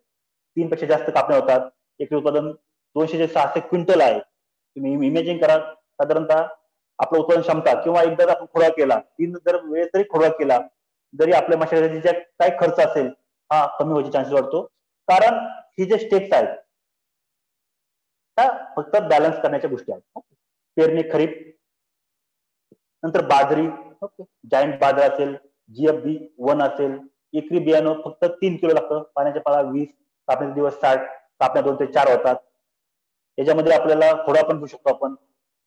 3 पेक्षा जास्त कापण्या होतात एकरी उत्पादन 200 ते 600 क्विंटल आहे. तुम्ही इमेजिन करा, साधारणतः आपलं उत्पादन क्षमता किंवा एकदा आपण खोडा केला, 3 जर वेळेस जरी खोडा केला, जरी आपल्या मशागतीचा काय खर्च असेल हा कमी व्हायचे चान्सेस वाटतो. कारण ही जे स्टेप्स आहेत त्या फक्त बॅलन्स करण्याच्या गोष्टी आहेत. पेरणी खरीप, नंतर बाजरी, ओके, जायंट बाजरा असेल, GFB 1 असेल, एकरी बियाणं फक्त 3 किलो लागतं, पाण्याच्या पाळा 20, कापण्याचे दिवस 60, कापण्या 2 ते 4 होतात. याच्यामध्ये आपल्याला खोडा पण घेऊ शकतो आपण.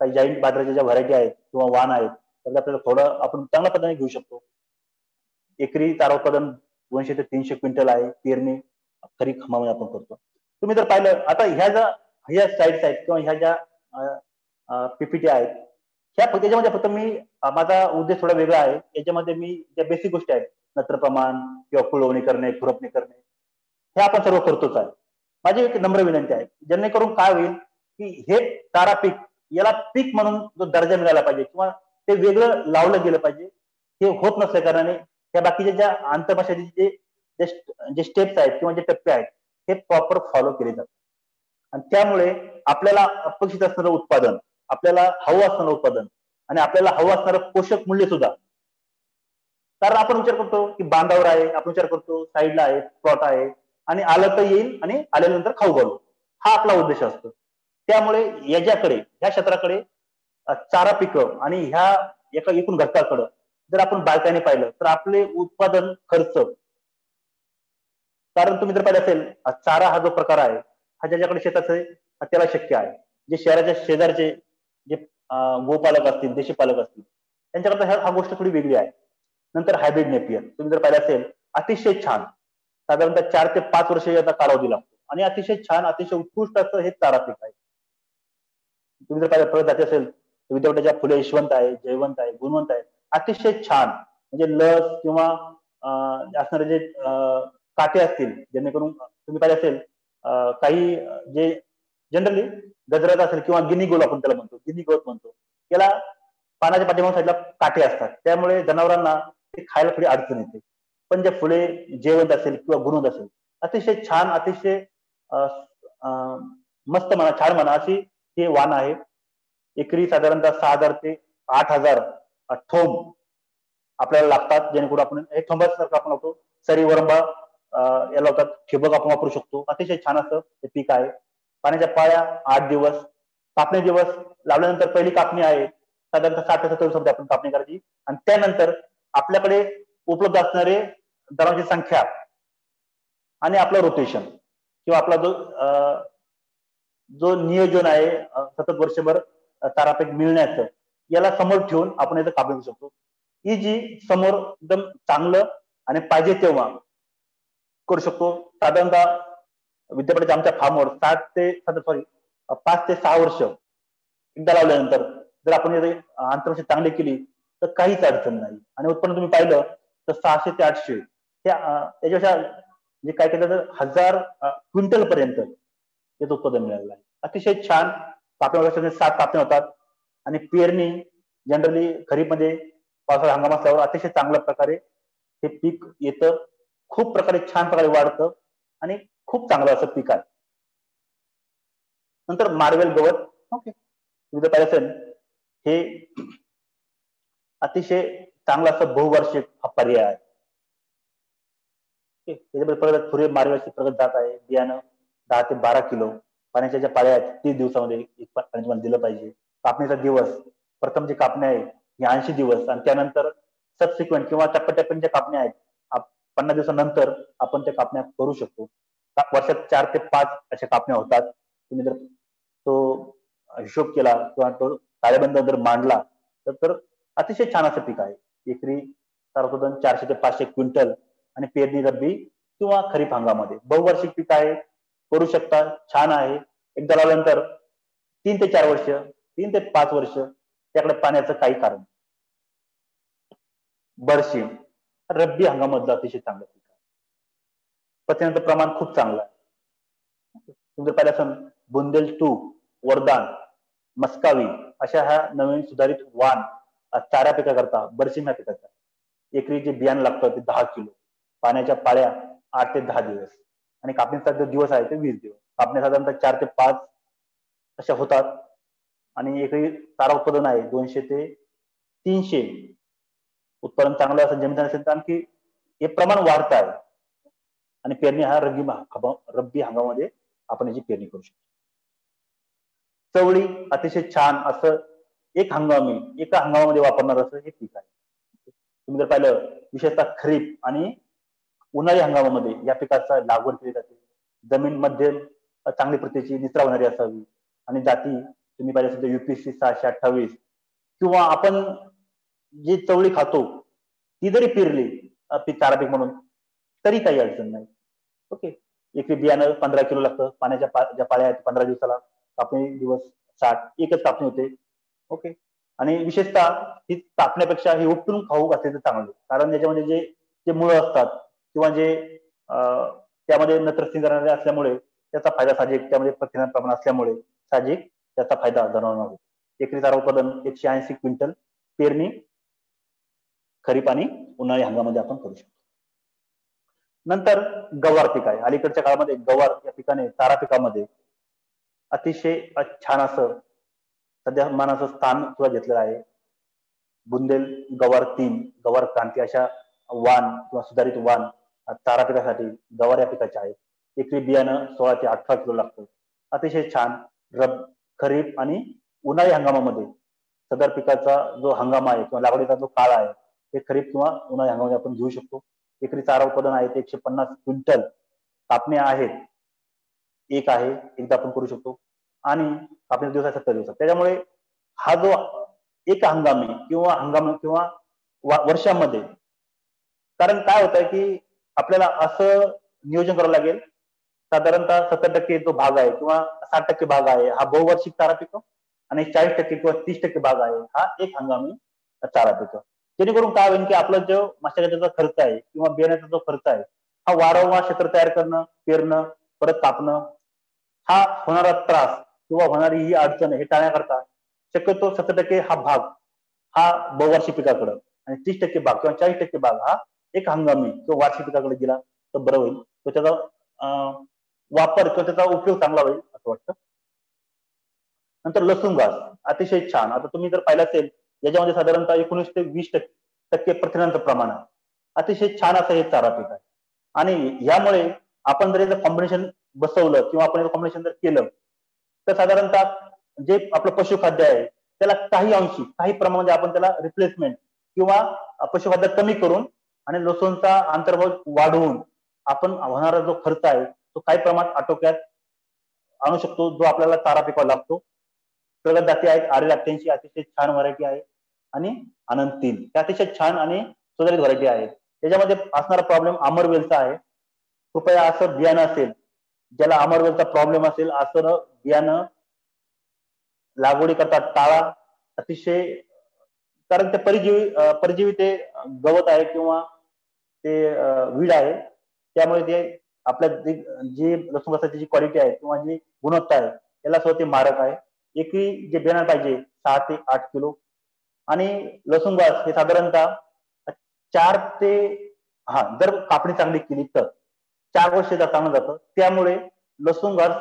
काही जाईंट बाजऱ्याच्या ज्या व्हरायटी आहेत किंवा वाण आहेत त्याला आपल्याला थोडं आपण चांगल्या पद्धतीने घेऊ शकतो. एकरी चारा उत्पादन 200 ते 300 क्विंटल आहे. पेरणी खरीप हंगामामध्ये आपण करतो. तुम्ही जर पाहिलं आता ह्या साईट्स आहेत किंवा ह्या ज्या PPT आहेत, ह्या त्याच्यामध्ये फक्त मी माझा उद्देश थोडा वेगळा आहे. याच्यामध्ये मी ज्या बेसिक गोष्टी आहेत, नत्र प्रमाण किंवा कुळवणी करणे, खुरपणी करणे, हे आपण सर्व करतोच आहे. माझी एक नम्र विनंती आहे, जेणेकरून काय होईल की हे चारा पीक याला पीक म्हणून जो दर्जा मिळाला पाहिजे किंवा ते वेगळं लावलं गेलं पाहिजे, हे होत नसल्या कारणाने त्या बाकीच्या ज्या आंतरमशागतीचे जे स्टेप्स आहेत किंवा जे टप्पे आहेत हे प्रॉपर फॉलो केले जातात. आणि त्यामुळे आपल्याला अपेक्षित असणारं उत्पादन, आपल्याला हवं असणारं उत्पादन आणि आपल्याला हवं असणारं पोषक मूल्य सुद्धा, कारण आपण विचार करतो की बांधावर आहे, आपण विचार करतो साईडला आहे, प्लॉट आहे आणि आलं तर येईल आणि आल्यानंतर खाऊ घालू, हा आपला उद्देश असतो. त्यामुळे याच्याकडे, ह्या क्षेत्राकडे चारा पिकं आणि ह्या एका एकूण घटकाकडे जर आपण बारकाईने पाहिलं तर आपले उत्पादन खर्च, कारण तुम्ही जर पाहिलं असेल चारा हा जो प्रकार आहे हा ज्याच्याकडे शेतात आहे त्याला शक्य आहे. जे शहराच्या शेजारचे जे गोपालक असतील, देशी पालक असतील, त्यांच्याकडे हा गोष्ट थोडी वेगळी आहे. नंतर हायब्रिड नेपियर तुम्ही जर पाहिलं असेल, अतिशय छान, साधारणतः 4 ते 5 वर्ष याचा कालावधी लागतो आणि अतिशय छान, अतिशय उत्कृष्ट असं हे चारा पीक आहे. तुम्ही जर पाहिलं परत जाते असेल विद्यापीठाच्या फुले यशवंत आहे, जयवंत आहे, गुणवंत आहे, अतिशय छान, म्हणजे लस किंवा असणारे जे काटे असतील, जेणेकरून तुम्ही पाहिजे असेल काही जे जनरली गजरात असेल किंवा गिनी गोल आपण त्याला म्हणतो, गिनी गोल म्हणतो, त्याला पानाच्या पाठीमागच्या साईडला काटे असतात, त्यामुळे जनावरांना ते खायला थोडी अडचण येते. पण जे फुले जेवंत असेल किंवा गुणवंत असेल, अतिशय छान, अतिशय मस्त म्हणा, छान म्हणा अशी हे वाण आहे. एकरी साधारणतः 6,000 ते 8,000 थोंब आपल्याला लागतात, जेणेकरून आपण हे थोंबासारखं आपण लावतो. सरी वरंबा याला लावतात, ठिबक आपण वापरू शकतो. अतिशय छान असं हे पीक आहे. पाण्याच्या पाळ्या 8 दिवस, कापणी दिवस लावल्यानंतर पहिली कापणी आहे साधारणतः 60 ते 70 दिवसामध्ये आपण कापणी करायची आणि त्यानंतर आपल्याकडे उपलब्ध असणारे दरांची संख्या आणि आपलं रोटेशन किंवा आपला जो नियोजन आहे सतत वर्षभर चारा पीक मिळण्याचं, याला समोर ठेवून आपण याचं कापणी करू शकतो. ही जी समोर एकदम चांगलं आणि पाहिजे तेव्हा करू शकतो. साधारणतः विद्यापीठाच्या आमच्या फार्मवर 5 ते 6 वर्ष एकदा लावल्यानंतर जर आपण आंतरवर्षी चांगली केली तर काहीच अडचण नाही आणि उत्पन्न तुम्ही पाहिलं तर 600 ते 800 त्याच्यापेक्षा जे काय केलं तर 1000 क्विंटल पर्यंत याचं उत्पादन मिळालेलं आहे. अतिशय छान. कापणी 7 कापण्या होतात आणि पेरणी जनरली खरीपमध्ये पावसाळा हंगाम असल्यावर अतिशय चांगल्या प्रकारे हे पीक येतं, खूप प्रकारे छान प्रकारे वाढतं आणि खूप चांगलं असं पीक आहे. नंतर मार्वेल गवत, ओके, तुम्ही जर पाहिलं असेल हे अतिशय चांगला असं बहुवार्षिक हा पर्याय आहे. त्याच्यामध्ये परत पुढे मार्वेलची प्रगत जात आहे. बियाणं 10 ते 12 किलो, पाण्याच्या ज्या पाळ्या आहेत 30 दिवसामध्ये पाणी दिलं पाहिजे. कापणीचा दिवस, प्रथम जी कापणी आहे ही 80 दिवस आणि त्यानंतर सबसिक्वेंट किंवा टप्प्याटप्प्याने ज्या कापण्या आहेत 50 दिवसानंतर आपण त्या कापण्या करू शकतो. वर्षात 4 ते 5 अशा कापण्या होतात. तुम्ही जर तो हिशोब केला किंवा तो ताळेबंद जर मांडला तर अतिशय छान असं पीक आहे. एकरी साधारण 400 ते 500 क्विंटल आणि पेरणी रब्बी किंवा खरीप हंगामामध्ये बहुवार्षिक पीक आहे, करू शकता, छान आहे. एकदा लावल्यानंतर 3 ते 4 वर्ष, 3 ते 5 वर्ष त्याकडे पाण्याचं काही कारण. बरशी रब्बी हंगामातलं अतिशय चांगलं पीक आहे. पचनाचं प्रमाण खूप चांगलं आहे. तुम्ही पाहिलं असेल बुंदेलटू, वरदान, मस्कावी अशा ह्या नवीन सुधारित वाण चारा पिकाकरता बरसिंग ह्या पिकाचा एकरी जे बियाणं लागतं ते 10 किलो, पाण्याच्या पाळ्या 8 ते 10 दिवस आणि कापणीचा जो दिवस आहे ते 20 दिवस. कापणी साधारणतः 4 ते 5 अशा होतात आणि एकरी चारा उत्पादन आहे 200 ते 300 उत्पादन चांगलं असं जमीन असेल तर आणखी हे प्रमाण वाढत आहे आणि पेरणी हा रब्बी हंगामामध्ये आपण याची पेरणी करू शकतो. चवळी अतिशय छान असं एका हंगामामध्ये वापरणार असं हे पीक आहे. तुम्ही जर पाहिलं विशेषतः खरीप आणि उन्हाळी हंगामामध्ये या पिकाचा लागवड केली जाते. जमीन मध्यम चांगली प्रतीची निचरा होणारी असावी आणि जाती तुम्ही पाहिजे असेल तर UPC 628 किंवा आपण जी चवळी खातो ती जरी पेरली चारा पीक म्हणून तरी काही अडचण नाही. ओके, एकरी बियाणं 15 किलो लागतं. पाण्याच्या ज्या पाळ्या आहेत 15 दिवसाला, कापणी दिवस 60, एकच कापणी होते. ओके, आणि विशेषतः ही कापण्यापेक्षा ही उपटून खाऊ घातली तर चांगलं, कारण याच्यामध्ये जे मुळं असतात किंवा जे त्यामध्ये नत्रसिंग करणारे असल्यामुळे त्याचा फायदा साहजिक, त्यामध्ये प्रथिनांचं प्रमाण असल्यामुळे साहजिक त्याचा फायदा जनावरांना होतो. एकरी चारा उत्पादन 180 क्विंटल पेरणी खरीप आणि उन्हाळी हंगामामध्ये आपण करू शकतो. नंतर गवार पीक आहे. अलीकडच्या काळामध्ये गवार या पिकाने चारा पिकामध्ये अतिशय छान असं सध्या मानाचं स्थान सुद्धा घेतलेलं आहे. बुंदेल गवार 3, गवार क्रांती अशा वाण किंवा सुधारित वाण चारा पिकासाठी गवार या पिकाचे आहेत. एकरी बियाणं 16 ते 18 किलो लागतं. अतिशय छान खरीप आणि उन्हाळी हंगामामध्ये सदर पिकाचा जो हंगाम आहे किंवा लागवडीचा जो काळ आहे ते खरीप किंवा उन्हाळी हंगामामध्ये आपण घेऊ शकतो. एकरी चारा उत्पादन आहे 150 क्विंटल, कापण्या आहेत एक आहे, एकदा आपण करू शकतो आणि कापणीचा दिवस आहे 70 दिवसात. त्याच्यामुळे हा जो एक हंगामी किंवा वर्षामध्ये, कारण काय होत आहे की आपल्याला असं नियोजन करावं लागेल, साधारणतः 70% जो भाग आहे किंवा 60% भाग आहे हा बहुवार्षिक चारा पिक आणि 40% किंवा 30% भाग आहे हा एक हंगामी चारा पिक. जेणेकरून काय होईल की आपला जो मशागतीचा खर्च आहे किंवा बियाण्याचा जो खर्च आहे हा वारंवार क्षेत्र तयार करणं, पेरणं, परत कापणं, हा होणारा त्रास किंवा होणारी ही अडचण हे टाळण्याकरता शक्यतो 70% हा भाग हा बहुवार्षिक पिकाकडे आणि 30% भाग किंवा 40% भाग हा एक हंगामी किंवा वार्षिक पिकाकडे गेला तर बरं होईल. तो त्याचा वापर किंवा त्याचा उपयोग चांगला होईल असं वाटतं. नंतर लसूण घास अतिशय छान. आता तुम्ही जर पाहिलं असेल याच्यामध्ये साधारणतः 19 ते 20% प्रथिनांचं प्रमाण आहे. अतिशय छान असं हे चारा पीक आहे आणि यामुळे आपण जर याचं कॉम्बिनेशन बसवलं किंवा आपण कॉम्बिनेशन जर केलं तर साधारणतः जे आपलं पशुखाद्य आहे त्याला काही प्रमाणामध्ये आपण त्याला रिप्लेसमेंट किंवा पशुखाद्य कमी करून आणि लसूणचा अंतर्भाग वाढवून आपण होणारा जो खर्च आहे तो काही प्रमाणात आटोक्यात आणू शकतो, जो आपल्याला चारा पिकावा लागतो. प्रगत जाती आहेत, RL88 अतिशय छान व्हरायटी आहे आणि आनंद 3 हे अतिशय छान आणि सुधारित व्हरायटी आहे. त्याच्यामध्ये असणारा प्रॉब्लेम अमरवेलचा आहे. कृपया असं बियाणं असेल ज्याला अमरवेलचा प्रॉब्लेम असेल असं बियाणं लागवडी करता टाळा. अतिशय, कारण ते परजीवी ते गवत आहे किंवा ते वीड आहे, त्यामुळे ते आपल्या जी लसूण घासाची जी क्वालिटी आहे किंवा जी गुणवत्ता आहे त्याला सुद्धा ते मारक आहे. एकरी जे बियाणं पाहिजे 6 ते 8 किलो आणि लसूण घास हे साधारणतः 4 ते जर कापणी चांगली केली तर 4 वर्ष चांगलं जातं. त्यामुळे लसूण घास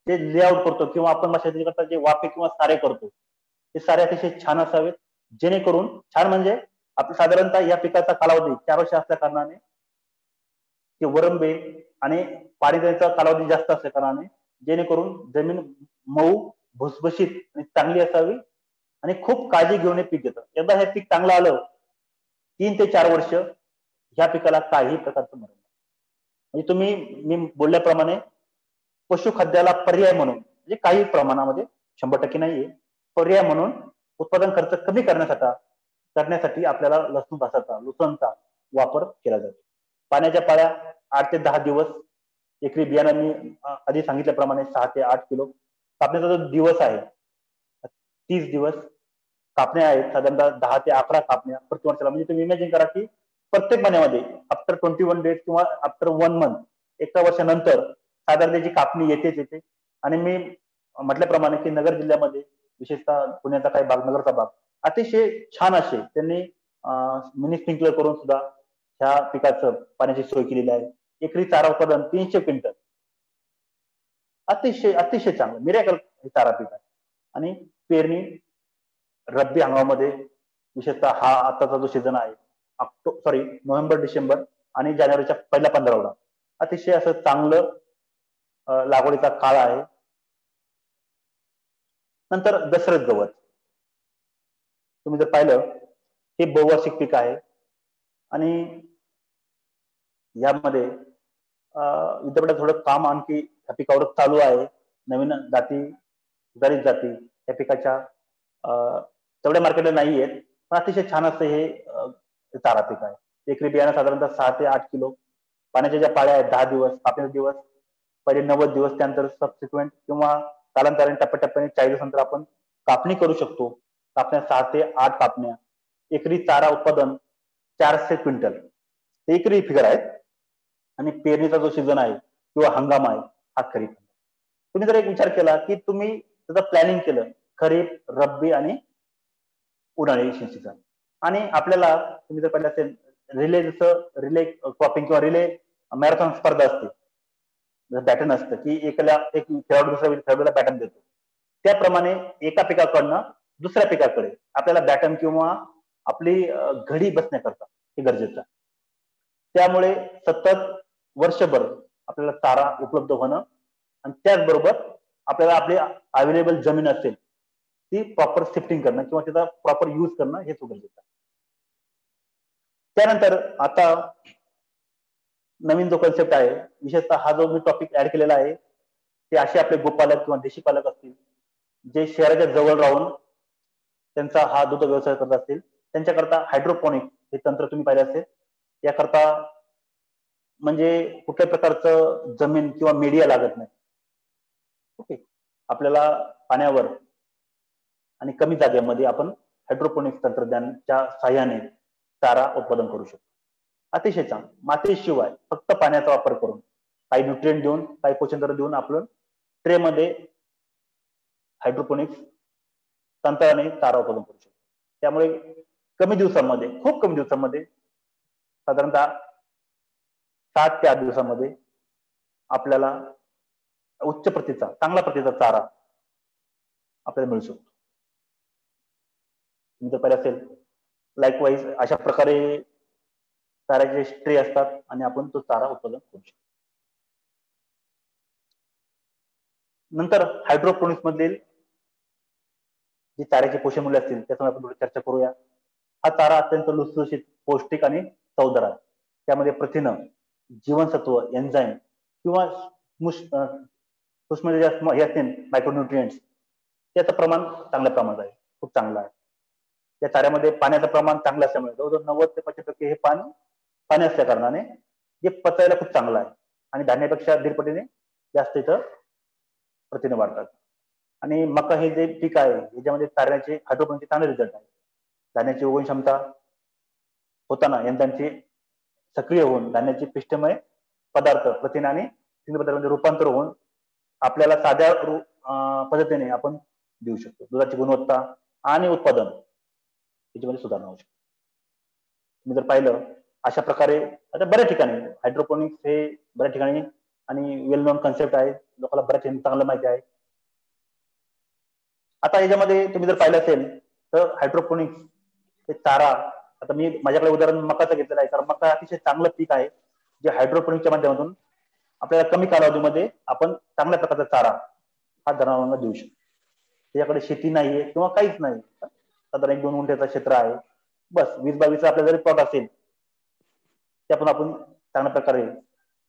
जे लेआउट करतो किंवा आपण मशागती करता जे वाफे किंवा सारे करतो ते सारे अतिशय छान असावेत, जेणेकरून छान म्हणजे आपलं साधारणतः या पिकाचा कालावधी 4 वर्ष असल्या कारणाने ते वरंबे आणि पाणी द्यायचा कालावधी जास्त असल्या कारणाने जेणेकरून जमीन मऊ, भुसभुशीत आणि चांगली असावी आणि खूप काळजी घेऊन हे पीक येतं. एकदा हे पीक चांगलं आलं 3 ते 4 वर्ष ह्या पिकाला काही प्रकारचं मरण नाही. म्हणजे तुम्ही मी बोलल्याप्रमाणे पशुखाद्याला पर्याय म्हणून म्हणजे काही प्रमाणामध्ये 100% नाहीये, पर्याय म्हणून उत्पादन खर्च कमी करण्यासाठी आपल्याला लसूणचा वापर केला जातो. पाण्याच्या पाळ्या 8 ते 10 दिवस, एकरी बियाणं मी आधी सांगितल्याप्रमाणे 6 ते 8 किलो, कापण्याचा जो दिवस आहे 30 दिवस, कापण्या आहेत साधारणतः 10 ते 11 कापण्या प्रति वर्षाला. म्हणजे तुम्ही इमॅजिन करा की प्रत्येक महिन्यामध्ये आफ्टर 21 डेज किंवा आफ्टर 1 मंथ, एका वर्षानंतर साधारण त्याची कापणी येते. आणि मी म्हटल्याप्रमाणे की नगर जिल्ह्यामध्ये विशेषतः पुण्याचा काही भाग, नगरचा भाग अतिशय छान असे त्यांनी मिनी स्प्रिंकलर करून सुद्धा ह्या पिकाचं पाण्याची सोय केलेली आहे. एकरी चारा उत्पादन 300 क्विंटल, अतिशय चांगलं मिरॅकल हे चारा पीक आहे. आणि पेरणी रब्बी हंगामामध्ये विशेषतः हा आताचा जो सीझन आहे नोव्हेंबर डिसेंबर आणि जानेवारीच्या पहिल्या 15 अतिशय असं चांगलं लागवडीचा काळ आहे. नंतर दशरथ गवत, तुम्ही जर पाहिलं हे बहुवार्षिक पीक आहे आणि यामध्ये विद्यापीठात थोडं काम आणखी या पिकावर चालू आहे. नवीन जाती सुधारित जाती या पिकाच्या तेवढ्या मार्केटला नाही आहेत, पण अतिशय छान असं हे चारा पीक आहे. एकरी बियाणं साधारणतः 6 ते 8 किलो. पाण्याच्या ज्या पाळ्या आहेत 10 दिवस, कापणीचे दिवस पहिले 90 दिवस, त्यानंतर सबसिक्वेंट किंवा कालांतराने टप्प्याटप्प्याने 40 दिवसानंतर आपण कापणी करू शकतो. कापण्या 6 ते 8 कापण्या, एकरी चारा उत्पादन 400 क्विंटल एकरी फिगर आहेत. आणि पेरणीचा जो सीझन आहे किंवा हंगाम आहे हा खरीप. तुम्ही जर एक विचार केला की तुम्ही त्याचं प्लॅनिंग केलं खरीप, रब्बी आणि उन्हाळी सीझन, आणि आपल्याला तुम्ही जर पाहिलं असेल रिले क्रॉपिंग किंवा रिले मॅरेथॉन स्पर्धा असते, बॅटन असतं की एक खेळाडू दुसऱ्या खेळाडूला बॅटन देतो, त्याप्रमाणे एका पिकाकडनं दुसऱ्या पिकाकडे आपल्याला बॅटन किंवा आपली घडी बसण्याकरता हे गरजेचं आहे. त्यामुळे सतत वर्षभर आपल्याला चारा उपलब्ध होणं आणि त्याचबरोबर आपल्याला आपली अवेलेबल जमीन असेल ती प्रॉपर शिफ्टिंग करणं किंवा त्याचा प्रॉपर यूज करणं हे गरजेचं आहे. त्यानंतर आता नवीन जो कन्सेप्ट आहे, विशेषतः हा जो मी टॉपिक ऍड केलेला आहे, ते असे आपले गोपालक किंवा देशी पालक असतील जे शहराच्या जवळ राहून त्यांचा हा दूध व्यवसाय करत असतील, त्यांच्याकरता हायड्रोपोनिक हे तंत्र तुम्ही पाहिलं असेल. याकरता म्हणजे कुठल्याही प्रकारचं जमीन किंवा मीडिया लागत नाही. ओके, आपल्याला पाण्यावर आणि कमी जागेमध्ये आपण हायड्रोपोनिक्स तंत्रज्ञानाच्या साह्याने चारा उत्पादन करू शकतो. अतिशय चांगलं, मातीशिवाय फक्त पाण्याचा वापर करून काही न्यूट्रिएंट देऊन, काही पोषण द्रव्य देऊन आपण ट्रेमध्ये हायड्रोपोनिक्स तंत्राने चारा उत्पादन करू शकतो. त्यामुळे कमी दिवसांमध्ये, खूप कमी दिवसांमध्ये, साधारणतः 7 ते 8 दिवसांमध्ये आपल्याला उच्च प्रतीचा, चांगला प्रतीचा चारा आपल्याला मिळू शकतो. तुम्ही जर पाहिलं असेल लाईकवाईज अशा प्रकारे चाऱ्याचे ट्रे असतात आणि आपण तो चारा उत्पादन करू शकतो. नंतर हायड्रोपोनिक्स मधील जे चाऱ्याचे पोषण मूल्य असतील त्याच्यावर आपण थोडी चर्चा करूया. हा चारा अत्यंत लुसलुशीत, पौष्टिक आणि चवदार आहे. त्यामध्ये प्रथिनं, जीवनसत्व, एन्झाईम किंवा सूक्ष्म हे असतील मायक्रोन्यूट्रिएंट्स, त्याचं प्रमाण चांगल्या प्रमाणात आहे, खूप चांगलं आहे. या चाऱ्यामध्ये पाण्याचं प्रमाण चांगलं असल्यामुळे जवळजवळ 90 ते 95% हे पाणी असल्या कारणाने जे पचायला खूप चांगलं आहे आणि धान्यापेक्षा 1.5 पटीने जास्त इथं प्रथिने वाढतात. आणि मका हे जे पीक आहे याच्यामध्ये चाऱ्याचे हायड्रोपोनिकचे चांगले रिझल्ट आहे. धान्याची उगवण क्षमता होताना यंत्रांची सक्रिय होऊन धान्याचे पिष्टमय पदार्थ प्रथिने आणि स्निग्ध पदार्थांमध्ये रूपांतर होऊन आपल्याला साध्या पद्धतीने आपण देऊ शकतो. दुधाची गुणवत्ता आणि उत्पादन याच्यामध्ये सुधारणा होऊ शकते. तुम्ही जर पाहिलं अशा प्रकारे आता बऱ्याच ठिकाणी हायड्रोपोनिक्स हे बऱ्याच ठिकाणी आणि वेल नोन कन्सेप्ट आहे, लोकांना बऱ्याच चांगलं माहिती आहे. आता याच्यामध्ये तुम्ही जर पाहिलं असेल तर हायड्रोपोनिक्स हे चारा, आता मी माझ्याकडे उदाहरण मकाचं घेतलेलं आहे, कारण मका अतिशय चांगलं पीक आहे जे हायड्रोपोनिक्सच्या माध्यमातून आपल्याला कमी कालावधीमध्ये आपण चांगल्या प्रकारचा चारा हा जनावरांना देऊ शकतो. त्याच्याकडे शेती नाहीये किंवा काहीच नाही, साधारण 1-2 गुंठ्याचं क्षेत्र आहे, बस 20-22 आपल्या जरी प्लॉट असेल त्यातून आपण चांगल्या प्रकारे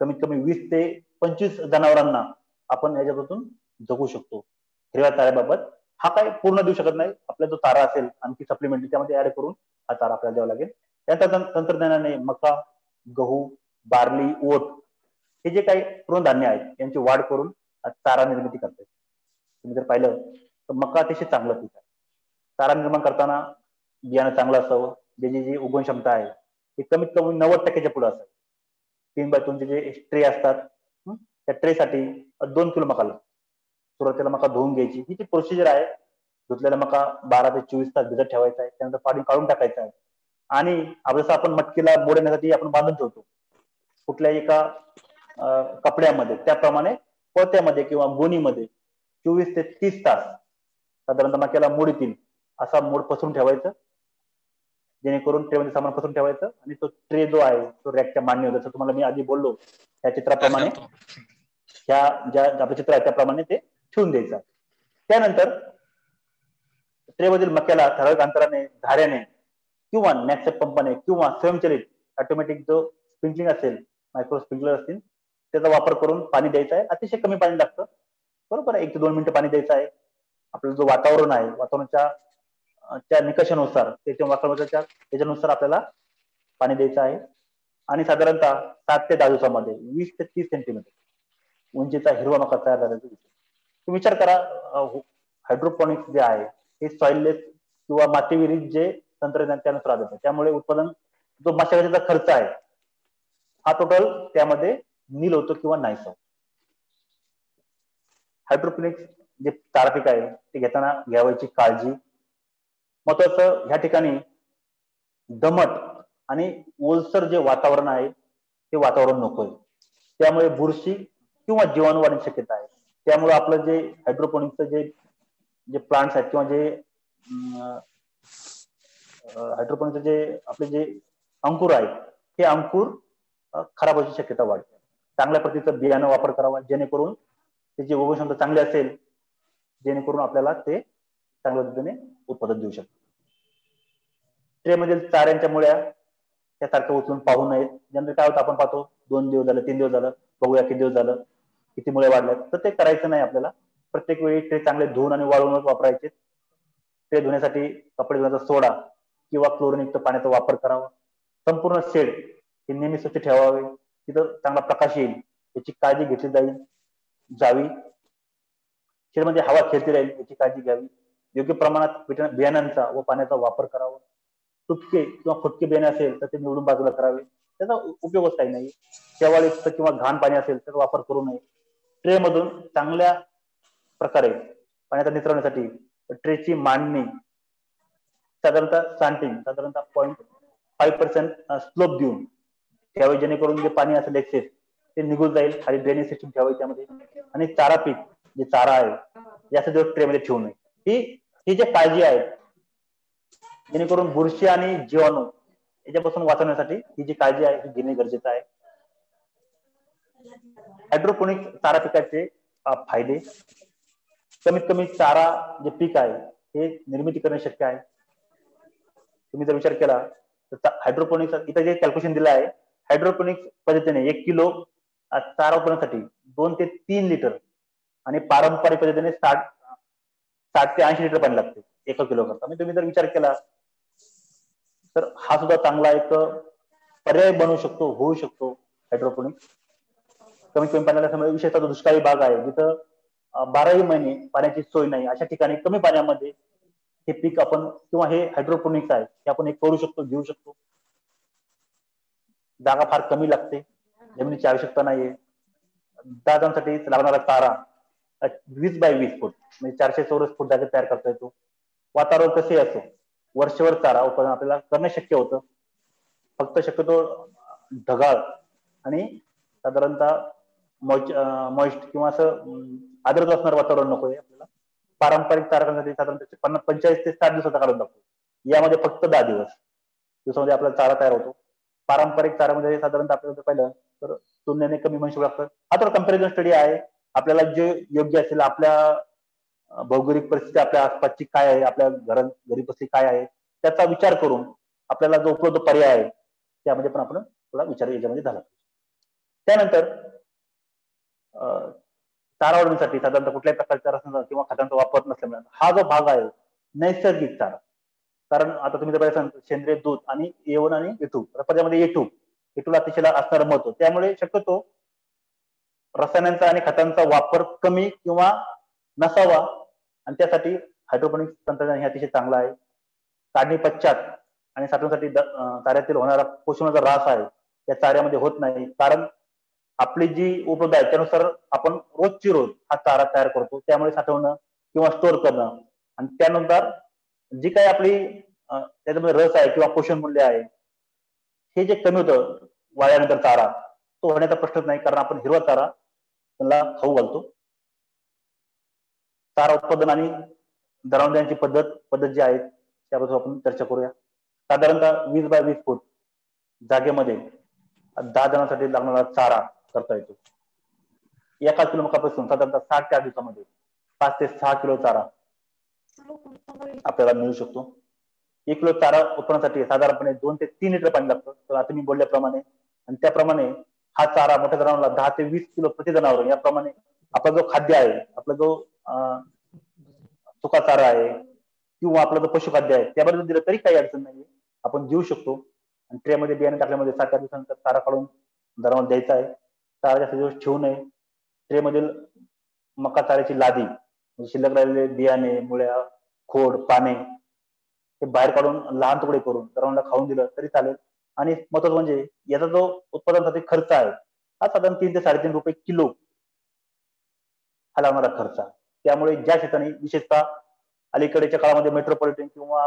कमीत कमी 20 ते 25 जनावरांना आपण याच्यातून जगू शकतो. हिरव्या चाऱ्याबाबत हा काय पूर्ण देऊ शकत नाही, आपला जो चारा असेल आणखी सप्लिमेंटरी त्यामध्ये ऍड करून हा चारा आपल्याला द्यावा लागेल. त्यानंतर तंत्रज्ञानाने मका, गहू, बार्ली, ओट हे जे काही तृणधान्य आहेत यांची वाढ करून चारा निर्मिती करते. तुम्ही जर पाहिलं तर मका अतिशय चांगलं पीक आहे. चारा निर्माण करताना बियाणं चांगलं असावं, त्याची जी उगवण क्षमता आहे ती कमीत कमी 90% पुढे असावी. 3x2 जे ट्रे असतात त्या ट्रेसाठी 2 किलो मका लागतो. सुरुवातीला मका धुवून घ्यायची, ही जी प्रोसिजर आहे, धुतलेला मका 12 ते 24 तास भिजत ठेवायचा आहे, त्यानंतर पाणी काढून टाकायचं आहे आणि जसं आपण मटकीला मोडण्यासाठी आपण बांधून ठेवतो कुठल्याही एका कपड्यामध्ये, त्याप्रमाणे पोत्यामध्ये किंवा गोणीमध्ये 24 ते 30 तास साधारणतः मक्याला मोड येतील असा मोड पसरून ठेवायचं, जेणेकरून ट्रेमध्ये सामान पसरून ठेवायचं आणि तो ट्रे जो आहे तो रॅकच्या मांडणीवर, जसं तुम्हाला मी आधी बोललो त्या चित्राप्रमाणे ह्या ज्या आपलं चित्र आहे त्याप्रमाणे ते ठेवून द्यायचं. त्यानंतर ट्रेमधील मक्याला ठराविक अंतराने धाऱ्याने किंवा नॅक्सेप पंपाने किंवा स्वयंचलित ऑटोमॅटिक जो स्प्रिंकलिंग असेल, मायक्रो स्प्रिंकलर असतील, त्याचा वापर करून पाणी द्यायचं आहे. अतिशय कमी पाणी लागतं, बरोबर आहे. 1 ते 2 मिनिटं पाणी द्यायचं आहे. आपलं जो वातावरण आहे, वातावरणाच्या त्या निकषानुसार, त्याच्यानुसार आपल्याला पाणी द्यायचं आहे. आणि साधारणतः 7 ते 10 दिवसामध्ये 20 ते 30 सेंटीमीटर उंचीचा हिरवा मका तयार झाल्याचा दिसतो. तुम्ही विचार करा, हायड्रोपॉनिक्स जे आहे हे सॉइललेस किंवा मातीविरहित जे तंत्रज्ञान त्यानुसार आलं, त्यामुळे उत्पादन जो मशागतीचा खर्च आहे हा टोटल त्यामध्ये नील होतो किंवा नाहीच होतो. हायड्रोपोनिक्स जे चारा पीक आहे ते घेताना घ्यावयाची काळजी महत्वाचं, ह्या ठिकाणी दमट आणि ओलसर जे वातावरण आहे ते वातावरण नकोय, त्यामुळे बुरशी किंवा जीवाणू वाढण्याची शक्यता आहे. त्यामुळे आपलं जे हायड्रोपोनिक्सचं जे प्लांट्स आहेत किंवा जे हायड्रोपोनिक्सचे जे आपले जे अंकुर आहेत हे अंकुर खराब होण्याची शक्यता वाढते. चांगल्या प्रतीचं बियाणं वापर करावा, जेणेकरून त्याची उगवण क्षमता चांगली असेल, जेणेकरून आपल्याला ते चांगल्या पद्धतीने उत्पादन देऊ शकतो. ट्रेमधील चाऱ्यांच्या मुळ्या त्यासारखं उचलून पाहू नयेत. जनरली काय होतं, आपण पाहतो 2 दिवस झालं, 3 दिवस झालं, बघूया किती दिवस झालं, किती मुळे वाढल्यात, तर ते करायचं नाही आपल्याला. प्रत्येक वेळी ट्रे चांगले धुवून आणि वाळवूनच वापरायचे. ट्रे धुण्यासाठी कपडे धुण्याचा सोडा किंवा क्लोरीनयुक्त पाण्याचा वापर करावा. संपूर्ण शेड हे नेहमी स्वच्छ ठेवावे, तिथं चांगला प्रकाश येईल याची काळजी घेतली जावी. शेडमध्ये हवा खेळती राहील याची काळजी घ्यावी. योग्य प्रमाणात बियाण्यांचा व पाण्याचा वापर करावा. तुटके किंवा फुटके बियाणे असेल तर ते निवडून बाजूला करावे, त्याचा उपयोगच काही नाही. शेवाळयुक्त किंवा घाण पाणी असेल तर वापर करू नये. ट्रे मधून चांगल्या प्रकारे पाण्याचा निचरा होण्यासाठी ट्रेची मांडणी साधारणतः सांटिंग साधारणतः 0.5% स्लोप देऊन ठेवावे, जेणेकरून जे पाणी असेल एक्सेस ते निघून जाईल. खाली ड्रेनेज सिस्टम ठेवावी त्यामध्ये. आणि चारा पीक जे चारा आहे याचा दिवस ट्रे मध्ये ठेवू नये. ही जी काळजी आहे, जेणेकरून बुरशी आणि जीवाणू याच्यापासून वाचवण्यासाठी ही जी काळजी आहे ही घेणे गरजेचं आहे. हायड्रोपोनिक चारा पिकाचे फायदे: कमीत कमी चारा जे पीक आहे हे निर्मिती करणे शक्य आहे. तुम्ही जर विचार केला तर हायड्रोपोनिक्स इथे जे कॅल्क्युलेशन दिलं आहे, हायड्रोपोनिक्स पद्धतीने 1 किलो चारा उत्पादनासाठी 2 ते 3 लिटर आणि पारंपरिक पद्धतीने 60 ते 80 लिटर पाणी लागते 1 किलो करता. तुम्ही जर विचार केला तर हा सुद्धा चांगला एक पर्याय बनवू शकतो, होऊ शकतो हायड्रोपोनिक्स. कमीत कमी पाण्याला समजा विशेषतः दुष्काळी भाग आहे जिथं 12ही महिने पाण्याची सोय नाही, अशा ठिकाणी कमी पाण्यामध्ये हे पीक आपण किंवा हे हायड्रोपोनिक्स आहे हे आपण करू शकतो, घेऊ शकतो. जागा फार कमी लागते, जमिनीची आवश्यकता नाहीये. 10 जणांसाठी लागणारा चारा 20 बाय 20 फूट म्हणजे 400 चौरस फूट जागेत तयार करता येतो. वातावरण कसे असो वर्षभर चारा उत्पादन आपल्याला करणे शक्य होतं. फक्त शक्यतो ढगाळ आणि साधारणतः मॉइस्ट किंवा असं आर्द्रता असणारं वातावरण नकोय आपल्याला. पारंपरिक चारकांसाठी साधारणतः 45 ते 60 दिवसाचा काढून लागतो. यामध्ये फक्त 10 दिवसामध्ये आपला चारा तयार होतो. पारंपरिक चाऱ्यामध्ये साधारणतः आपल्याला पाहिलं तर तुलनेने कमी महिन्यात लागतं. हा तर कंपॅरिझन स्टडी आहे. आपल्याला जे योग्य असेल, आपल्या भौगोलिक परिस्थिती आपल्या आसपासची काय आहे, आपल्या घरी परिस्थिती काय आहे त्याचा विचार करून आपल्याला जो उपलब्ध पर्याय आहे त्यामध्ये पण आपण थोडा विचार याच्यामध्ये झाला. त्यानंतर चारा वाढवण्यासाठी साधारणतः कुठल्याही प्रकारच्या रसायनांचा किंवा खतांचा वापर नसल्यामुळे हा जो भाग आहे नैसर्गिक चारा. कारण आता तुम्ही जर पाहिलं सेंद्रिय दूध आणि A1 आणि A2 त्यामध्ये A2 ला अतिशय असणारं महत्व, त्यामुळे शक्यतो रसायनांचा आणि खतांचा वापर कमी किंवा नसावा आणि त्यासाठी हायड्रोपोनिक्स तंत्रज्ञान हे अतिशय चांगलं आहे. काढणी पश्चात आणि साठवण्यासाठी चाऱ्यातील होणारा पोषणाचा ऱ्हास आहे या चाऱ्यामध्ये होत नाही, कारण आपली जी उपलब्ध आहे त्यानुसार आपण रोजची रोज हा चारा तयार करतो. त्यामुळे साठवणं किंवा स्टोअर करणं आणि त्यानंतर जी काही आपली त्याच्यामध्ये रस आहे किंवा पोषण मूल्य आहे हे जे कमी होतं वाळल्यानंतर चारा, तो होण्याचा प्रश्नच नाही, कारण आपण हिरवा चारा त्यांना खाऊ घालतो. चारा उत्पादन आणि जनावर देण्याची पद्धत जी आहे त्याबद्दल आपण चर्चा करूया. साधारणतः 20 बाय 20 फूट जागेमध्ये 10 जणांसाठी लागणारा चारा करता येतो. एका किलो मकापासून साधारणतः 7 ते 8 दिवसामध्ये 5 ते 6 किलो चारा आपल्याला मिळू शकतो. 1 किलो चारा उत्पन्नासाठी साधारणपणे 2 ते 3 लिटर पाणी लागतं. तर आता मी बोलल्याप्रमाणे आणि त्याप्रमाणे हा चारा मोठ्या जनावरांना 10 ते 20 किलो प्रति जनावर याप्रमाणे आपला जो खाद्य आहे, आपला जो सुका चारा आहे किंवा आपलं जो पशुखाद्य आहे त्याबद्दल दिलं तरी काही अडचण नाही, आपण देऊ शकतो. आणि ट्रेमध्ये बियाणे टाकल्यामध्ये 7 दिवसानंतर चारा काढून जनावर द्यायचा आहे. चारा जास्त दिवस ठेवू नये. ट्रेमधील मका चाऱ्याची लादी म्हणजे शिल्लक राहिलेले बियाणे, मुळ्या, खोड, पाने हे बाहेर काढून लहान तुकडे करून जनावरांना खाऊन दिलं तरी चालेल. आणि महत्वाचं म्हणजे याचा जो उत्पादनासाठी खर्च आहे हा साधारण 3 ते 3.5 रुपये किलो हा लागणारा खर्च आहे. त्यामुळे ज्या ठिकाणी विशेषतः अलीकडेच्या काळामध्ये मेट्रोपॉलिटन किंवा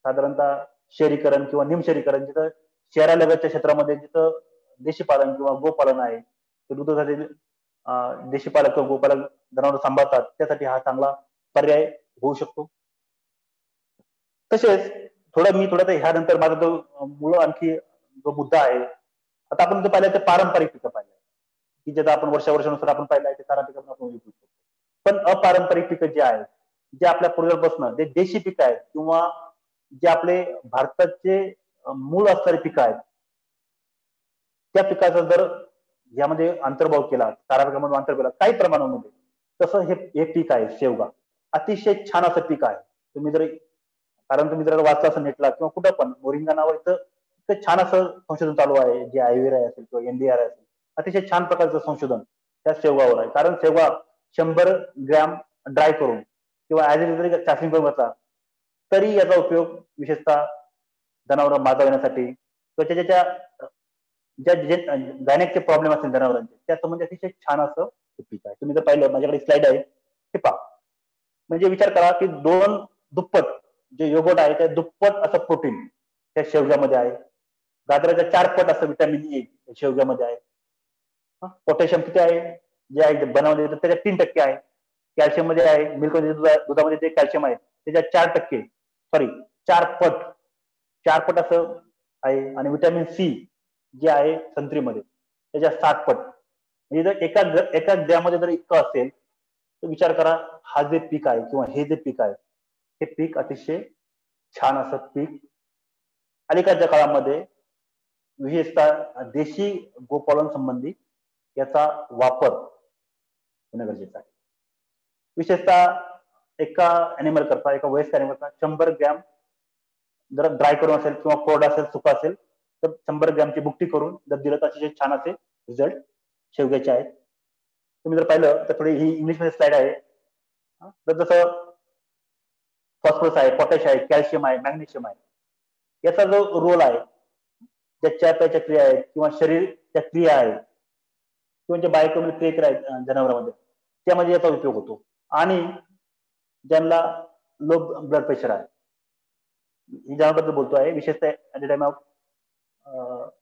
साधारणतः शहरीकरण किंवा निमशहरीकरण जिथं शहरालगतच्या क्षेत्रामध्ये जिथं देशी पालन किंवा गोपालन आहे, दुधासाठी देशी पालक किंवा गोपालक जनावर सांभाळतात, त्यासाठी हा चांगला पर्याय होऊ शकतो. तसेच मी थोडं ह्यानंतर माझा जो मूळ आणखी जो मुद्दा आहे, आता आपण जे पाहिलं ते पारंपरिक पिकं पाहिलं की ज्याचा आपण वर्षानुसार आपण पाहिलं आहे ते चारा पिकांना आपण उपयोग करतो. पण अपारंपरिक पिकं जे आहेत, जे आपल्या पूर्वीपासून जे देशी पिकं आहेत किंवा जे आपले भारताचे मूळ असणारे पिकं आहेत, त्या पिकाचा जर यामध्ये अंतर्भाव केला, चारा पिकामध्ये अंतर्भाव केला काही प्रमाणामध्ये, तसं हे पीक आहे शेवगा. अतिशय छान असं पीक आहे. तुम्ही जर वाचलं असं नेटला किंवा कुठं पण मोरिंगा नावाचं इतकं छान असं संशोधन चालू आहे, जे IVR असेल किंवा NDR असेल, अतिशय छान प्रकारचं संशोधन त्या शेवगावर आहे. कारण शेवगा 100 ग्रॅम ड्राय करून किंवा ऍज जरी चाचणी करून बसला तरी याचा उपयोग विशेषतः जनावर माजवण्यासाठी त्वचेच्या ज्या गायनेकचे प्रॉब्लेम असतील जनावरांचे त्या संबंधी अतिशय छान असं पीक आहे. तुम्ही जर पाहिलं माझ्याकडे स्लाइड आहे हे पहा. म्हणजे विचार करा की 2 दुप्पट जे योगर्ट आहे त्या दुप्पट असं प्रोटीन त्या शेवग्यामध्ये आहे. गाजराच्या 4 पट असं व्हिटॅमिन E शेवग्यामध्ये आहे. पोटॅशियम किती आहे जे आहे बनवले त्याच्यात 3% आहे. कॅल्शियम मध्ये आहे, मिल्क दुधामध्ये जे कॅल्शियम आहे त्याच्यात 4%, सॉरी 4 पट असं आहे. आणि व्हिटॅमिन C जे आहे संत्रीमध्ये त्याच्यात 7 पट. म्हणजे जर एका ग्रॅममध्ये जर इतकं असेल तर विचार करा हा जे पीक आहे किंवा हे जे पीक आहे हे पीक अतिशय छान असं पीक अलीकडच्या काळामध्ये विशेषतः देशी गोपालन संबंधी याचा वापर होणं गरजेचं आहे. विशेषतः एका अॅनिमल करता, एका वयस्क अॅनिमल करता 100 ग्रॅम जर ड्राय करून असेल किंवा कोरडा असेल, सुका असेल तर 100 ग्रॅमची बुकटी करून जर दिलं तर अतिशय छान असे रिझल्ट शेवग्याचे आहेत. तुम्ही जर पाहिलं तर थोडी ही इंग्लिश मध्ये स्लाइड आहे. तर जसं फॉस्फरस आहे, पोटॅश आहे, कॅल्शियम आहे, मॅग्नेशियम आहे, याचा जो रोल आहे, ज्या त्याच्या क्रिया आहेत किंवा शरीरच्या क्रिया आहेत किंवा जे बायोकेमिकल क्रिया आहेत जनावरांमध्ये त्यामध्ये याचा उपयोग होतो. आणि ज्यांना लो ब्लड प्रेशर आहे, ज्याबद्दल बोलतो आहे विशेषतः at the time of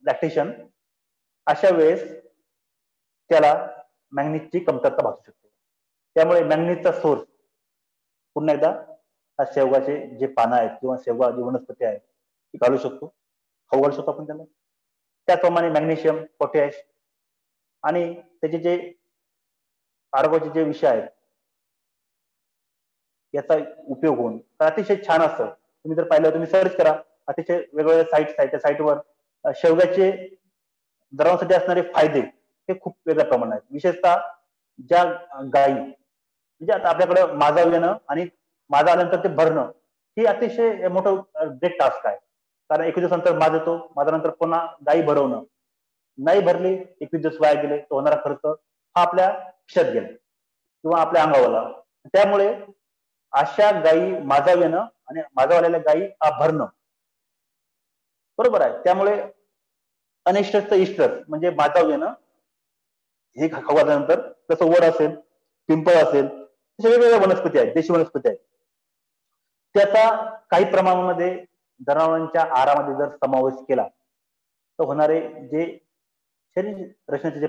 lactation, अशा वेळेस त्याला मॅग्नीजची कमतरता भासू शकते. त्यामुळे मॅग्नीजचा सोर्स पुन्हा एकदा हा शेवगाचे जे पानं आहेत किंवा शेवगा जी वनस्पती आहे ती घालू शकतो, खाऊ घालू शकतो आपण त्याला. त्याचप्रमाणे मॅग्नेशियम, पोटॅश आणि त्याचे जे आरोग्याचे जे विषय आहेत याचा उपयोग होऊन अतिशय छान असतं. तुम्ही जर पाहिलं, तुम्ही सर्च करा, अतिशय वेगवेगळ्या साईट्स आहेत, त्या साईटवर शेवग्याचे जनावरांसाठी असणारे फायदे हे खूप वेगळ्या प्रमाणात आहेत. विशेषतः ज्या गायी म्हणजे आता आपल्याकडे माझा येणं आणि माझा आल्यानंतर ते भरणं ही अतिशय मोठं ग्रेट टास्क आहे. कारण 21 दिवसानंतर माझ येतो, माझ्यानंतर पुन्हा गायी भरवणं, नाही भरली 21 दिवस वाया गेले, तो होणारा खर्च हा आपल्या खिशात गेला किंवा आपल्या अंगावरला. त्यामुळे अशा गायी माझा येणं आणि माझावाल्याला गायी भरणं बरोबर आहे. त्यामुळे अनिष्टच इष्टच म्हणजे माझा येणं हे खाल्ल्यानंतर जसं वड असेल, पिंपळ असेल, तसे वेगवेगळ्या वनस्पती आहेत, देशी वनस्पती आहेत, त्याचा काही प्रमाणामध्ये जनावरांच्या आहारामध्ये जर समावेश केला तर होणारे जे शरीर रचनेचे जे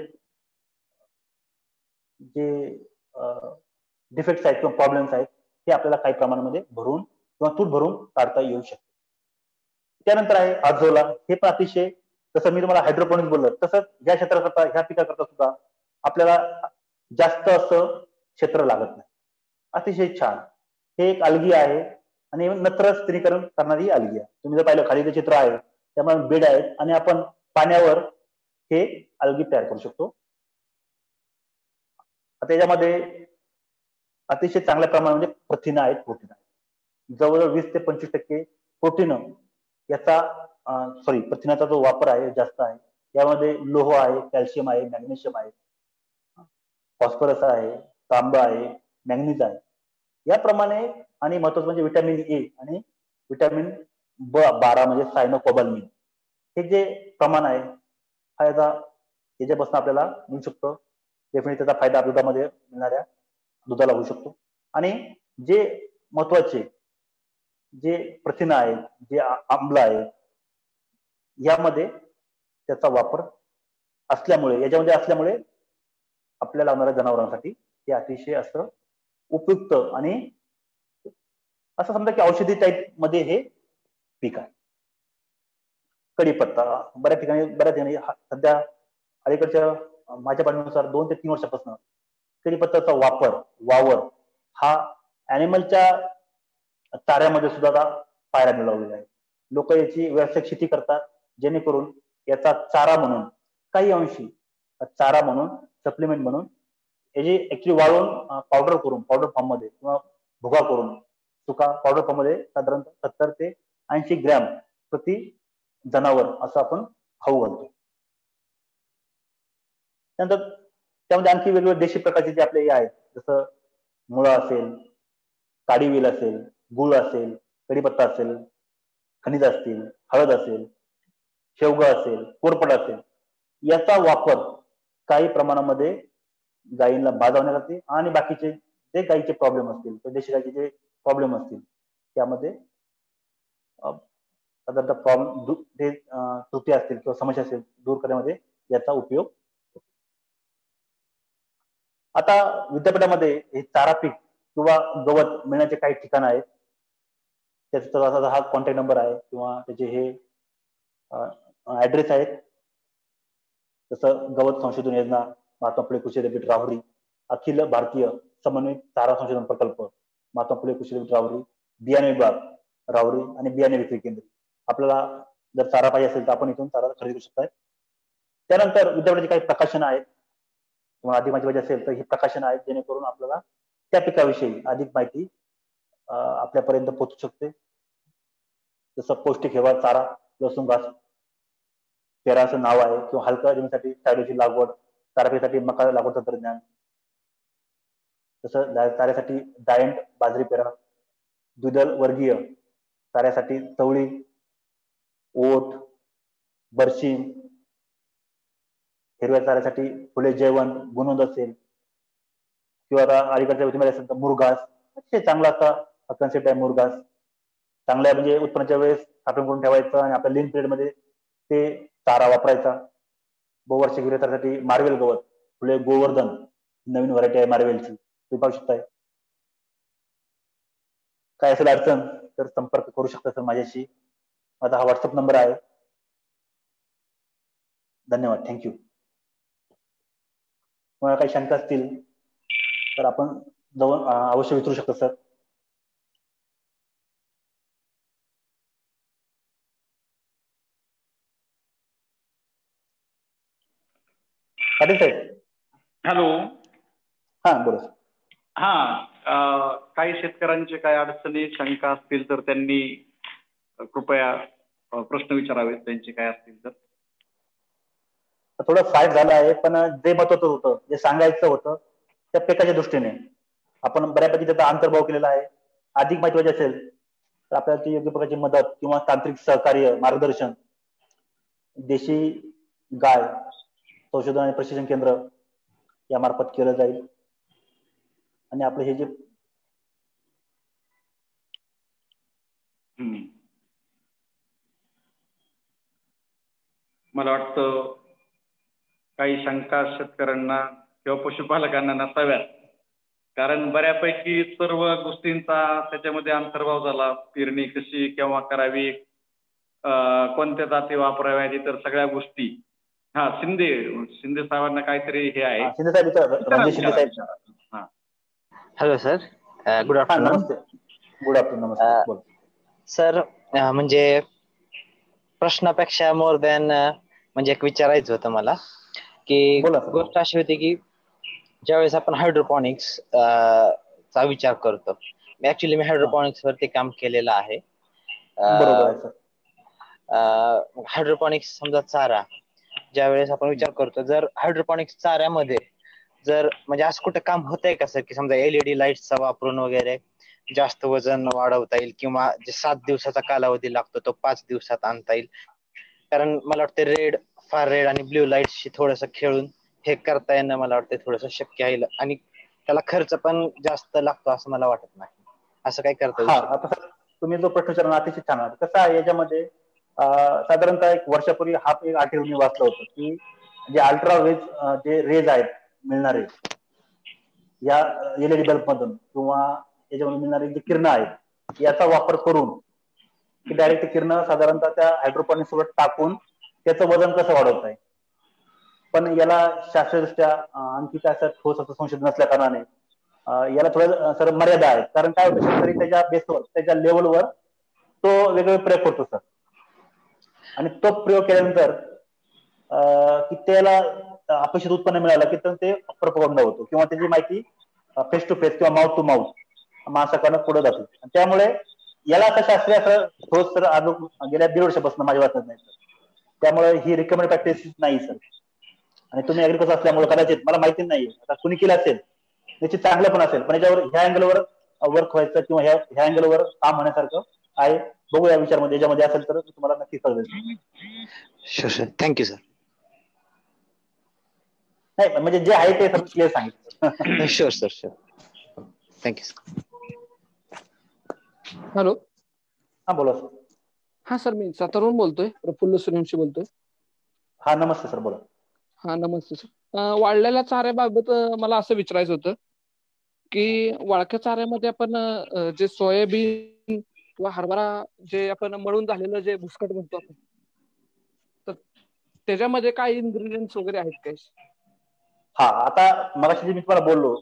डिफेक्ट्स आहेत किंवा प्रॉब्लेम्स आहेत हे आपल्याला काही प्रमाणामध्ये भरून किंवा तूट भरून काढता येऊ शकते. त्यानंतर आहे आझोला. हे पण अतिशय, जसं मी तुम्हाला हायड्रोपोनिक्स बोललो तसंच या क्षेत्राकरता, ह्या पिकाकरता सुद्धा आपल्याला जास्त असं क्षेत्र लागत नाही. अतिशय छान. हे एक अलगी आहे आणि नत्र स्थिरीकरण करणारी अलगी आहे. तुम्ही जर पाहिलं खाली जे चित्र आहे त्यामुळे बेड आहेत आणि आपण पाण्यावर हे अलगी तयार करू शकतो. त्याच्यामध्ये अतिशय चांगल्या प्रमाणामध्ये प्रथिनं आहेत, प्रोटीन आहेत. जवळजवळ 20 ते 25% प्रोटीन याचा प्रथिनाचा जो वापर आहे जास्त आहे. यामध्ये लोह आहे, कॅल्शियम आहे, मॅग्नेशियम आहे, फॉस्फरस आहे, तांब आहे, मॅग्नीज आहे. याप्रमाणे आणि महत्वाचं म्हणजे विटॅमिन ए आणि विटॅमिन B12 म्हणजे सायनोकोबालमिन. हे जे प्रमाण आहे फायदा याच्यापासून आपल्याला मिळू शकतो. डेफिनेटली त्याचा फायदा दुधामध्ये मिळणाऱ्या दुधाला होऊ शकतो. आणि जे महत्वाचे जे प्रथिन आहेत, जे आम्ल आहेत, यामध्ये त्याचा वापर असल्यामुळे, याच्यामध्ये असल्यामुळे आपल्याला लावणाऱ्या जनावरांसाठी हे अतिशय असं उपयुक्त आणि असं समजा की औषधी टाईप मध्ये हे पीक आहे. कढीपत्ता बऱ्याच ठिकाणी सध्या अलीकडच्या माझ्या पाहण्यानुसार 2 ते 3 वर्षापासून कढीपत्त्याचा वावर हा ॲनिमलच्या चाऱ्यामध्ये सुद्धा पाहायला मिळवलेला आहे. लोक याची व्यावसायिक शेती करतात, जेणेकरून याचा चारा म्हणून काही अंशी चारा म्हणून, सप्लिमेंट म्हणून याची ऍक्च्युली वाळवून पावडर फॉर्म मध्ये किंवा भुगा करून सुका पावडर फॉर्म मध्ये साधारणतः 70 ते 80 ग्रॅम प्रति जनावर असं आपण खाऊ घालतो. त्यानंतर त्यामध्ये आणखी वेगवेगळे देशी प्रकारचे जे आपले हे आहेत, जसं मुळा असेल, काडीवेल असेल, गुळ असेल, कढीपत्ता असेल, खनिज असतील, हळद असेल, शेवगा असेल, कोरफड असेल, याचा वापर काही प्रमाणामध्ये गायींना बाजावण्यासाठी आणि बाकीचे जे गायीचे प्रॉब्लेम असतील, देशी गायीचे जे प्रॉब्लेम असतील त्यामध्ये साधारणतः त्रुटी असतील किंवा समस्या असेल दूर करण्यामध्ये याचा उपयोग. आता विद्यापीठामध्ये हे चारा पीक किंवा गवत मिळण्याचे काही ठिकाण आहेत. त्याचा हा कॉन्टॅक्ट नंबर आहे किंवा त्याचे हे ऍड्रेस आहेत. जसं गवत संशोधन योजना, महात्मा फुले कृषी विद्यापीठ राहुरी, अखिल भारतीय समन्वित चारा संशोधन प्रकल्प, महात्मा फुले कृषी विद्यापीठ राहुरी, बियाणे विभाग राहुरी आणि बियाणे विक्री केंद्र. आपल्याला जर चारा पाहिजे असेल तर आपण इथून चारा खरेदी करू शकता. त्यानंतर विद्यापीठाचे काही प्रकाशन आहेत किंवा अधिक माहिती पाहिजे असेल तर ही प्रकाशन आहेत, जेणेकरून आपल्याला त्या पिकाविषयी अधिक माहिती आपल्यापर्यंत पोहोचू शकते. जसं पौष्टिक हेवा चारा, लसूण घास पेरा असं नाव आहे, किंवा हलका जमिनीसाठी चाऱ्याची लागवड, चारापीसाठी मका लागवड तंत्रज्ञान, तसं चाऱ्यासाठी डायंट बाजरी पेरा, द्विदल वर्गीय चाऱ्यासाठी चवळी, ओट, बरशीम, हिरव्या चाऱ्यासाठी फुले जेवण, गुणवंत असेल, किंवा आता अलीकडच्या ऋतूमध्ये असेल तर मुरघास. अतिशय चांगला असा कन्सेप्ट आहे मुरघास. चांगल्या म्हणजे उत्पन्नाच्या वेळेस साठवून करून ठेवायचं आणि आपल्या लीन पिरियड मध्ये ते चारा वापरायचा. बहुवार्षिक हिरव्यासाठी मार्वेल गवत, फुले गोवर्धन, नवीन व्हरायटी आहे मार्वेलची, तुम्ही पाहू शकताय. काय असेल अडचण तर संपर्क करू शकता सर माझ्याशी. माझा हा व्हॉट्सअप नंबर आहे. धन्यवाद, थँक्यू. तुम्हाला काही शंका असतील तर आपण जाऊन अवश्य विचारू शकता सर. पाटील साहेब. हॅलो. हा बोला. हा, काही शेतकऱ्यांचे काही अडचणी शंका असतील तर त्यांनी कृपया प्रश्न विचारावेत, त्यांचे काय असतील तर. थोडं फाईट झालं आहे, पण जे महत्वाचं होतं, जे सांगायचं होतं त्या पिकाच्या दृष्टीने आपण बऱ्यापैकी त्याचा अंतर्भाव केलेला आहे. अधिक महत्वाचे असेल तर आपल्याला योग्य प्रकारची मदत किंवा तांत्रिक सहकार्य, मार्गदर्शन देशी गाय संशोधन आणि प्रशिक्षण केंद्र यामार्फत केलं जाईल. आणि आपले हे जे मला वाटतं काही शंका शेतकऱ्यांना किंवा पशुपालकांना नसाव्यात कारण बऱ्यापैकी सर्व गोष्टींचा त्याच्यामध्ये अंतर्भाव झाला. पेरणी कशी केव्हा करावी, कोणत्या जाती वापराव्यात, इतर सगळ्या गोष्टी. हा, शिंदे साहेबांना काहीतरी हे आहे. शिंदे साहेब, रणजित शिंदे साहेब. Hello sir, good afternoon. नमस्ते. Good afternoon. नमस्ते सर. म्हणजे प्रश्नापेक्षा मोर दॅन म्हणजे एक विचारायचं होतं मला, की गोष्ट अशी होती की ज्यावेळेस आपण हायड्रोपॉनिक्स चा विचार करतो, ऍक्च्युली मी हायड्रोपॉनिक्स वरती काम केलेलं आहे. बरोबर आहे सर. हायड्रोपॉनिक्स समजा चारा, ज्यावेळेस आपण विचार करतो, जर हायड्रोपॉनिक्स चाऱ्यामध्ये जर म्हणजे असं कुठं काम होतंय का सर, की समजा LED लाईट्सचा वापरून वगैरे जास्त वजन वाढवता येईल, किंवा जे 7 दिवसाचा कालावधी लागतो तो 5 दिवसात आणता येईल? कारण मला वाटतं फार रेड आणि ब्ल्यू लाईट्सशी थोडंसं खेळून हे करता येणं मला वाटतं थोडंसं शक्य आहे, आणि त्याला खर्च पण जास्त लागतो असं मला वाटत नाही. असं काय करता येईल? आता सर, तुम्ही जो प्रश्न विचारला अतिशय छान आहे. कसं आहे, याच्यामध्ये साधारणतः 1 वर्षापूर्वी हा एक आर्टिकल मी वाचलं होतं की जे अल्ट्रा जे रेज आहेत मिळणारे या LED बल्ब मधून किंवा याच्यामधून मिळणारे जे किरण आहेत, याचा वापर करून की डायरेक्ट किरण साधारणतः त्या हायड्रोपॉनिक्स सोबत टाकून त्याचं वजन कसं वाढवत आहे. पण याला शास्त्रदृष्ट्या आणखी काय असं ठोस असं संशोधन नसल्या कारणाने याला थोडं सर मर्यादा आहेत. कारण काय होतं, शेतकरी त्याच्या बेसवर, त्याच्या लेवलवर तो वेगवेगळे प्रयोग करतो सर, आणि तो प्रयोग केल्यानंतर की त्याला अपेक्षित उत्पन्न मिळालं की ते प्रोपगंडा होतो, किंवा त्याची माहिती फेस टू फेस किंवा माउथ टू माउथ माणसाकडनं पुढे जाते. त्यामुळे याला असं शास्त्रीय असं ठोस सर अजून गेल्या 1.5 वर्षापासून माझ्या वाटत नाही सर. त्यामुळे ही रिकमेंड प्रॅक्टिस नाही सर. आणि तुम्ही ऍग्रिकल्चर असल्यामुळे कदाचित मला माहिती नाही, आता कुणी केलं असेल त्याची चांगलं पण असेल, पण याच्यावर ह्या अँगलवर वर्क व्हायचं किंवा ह्या अँगलवर काम होण्यासारखं आहे. बघू या विचारामध्ये, याच्यामध्ये असेल तर तुम्हाला नक्की कळवेल. Sure sir, thank you sir. नाही म्हणजे जे आहे ते सर क्लिअर सांगितलं. Sure sir, sure. Thank you sir. Hello. हा बोला सर. हा सर, मी सातारावरून बोलतोय, प्रफुल्ल सूर्यवंशी बोलतोय. हा नमस्ते सर, बोला. हा नमस्ते सर. वाळलेल्या चाऱ्याबाबत मला असं विचारायचं होतं की वाळक्या चाऱ्यामध्ये आपण जे सोयाबीन किंवा हरभरा जे आपण मळून झालेलं जे भुसकट म्हणतो आपण, तर त्याच्यामध्ये काय इन्ग्रेडियंट्स वगैरे आहेत काय? हा, आता मगाशी मी तुम्हाला बोललो,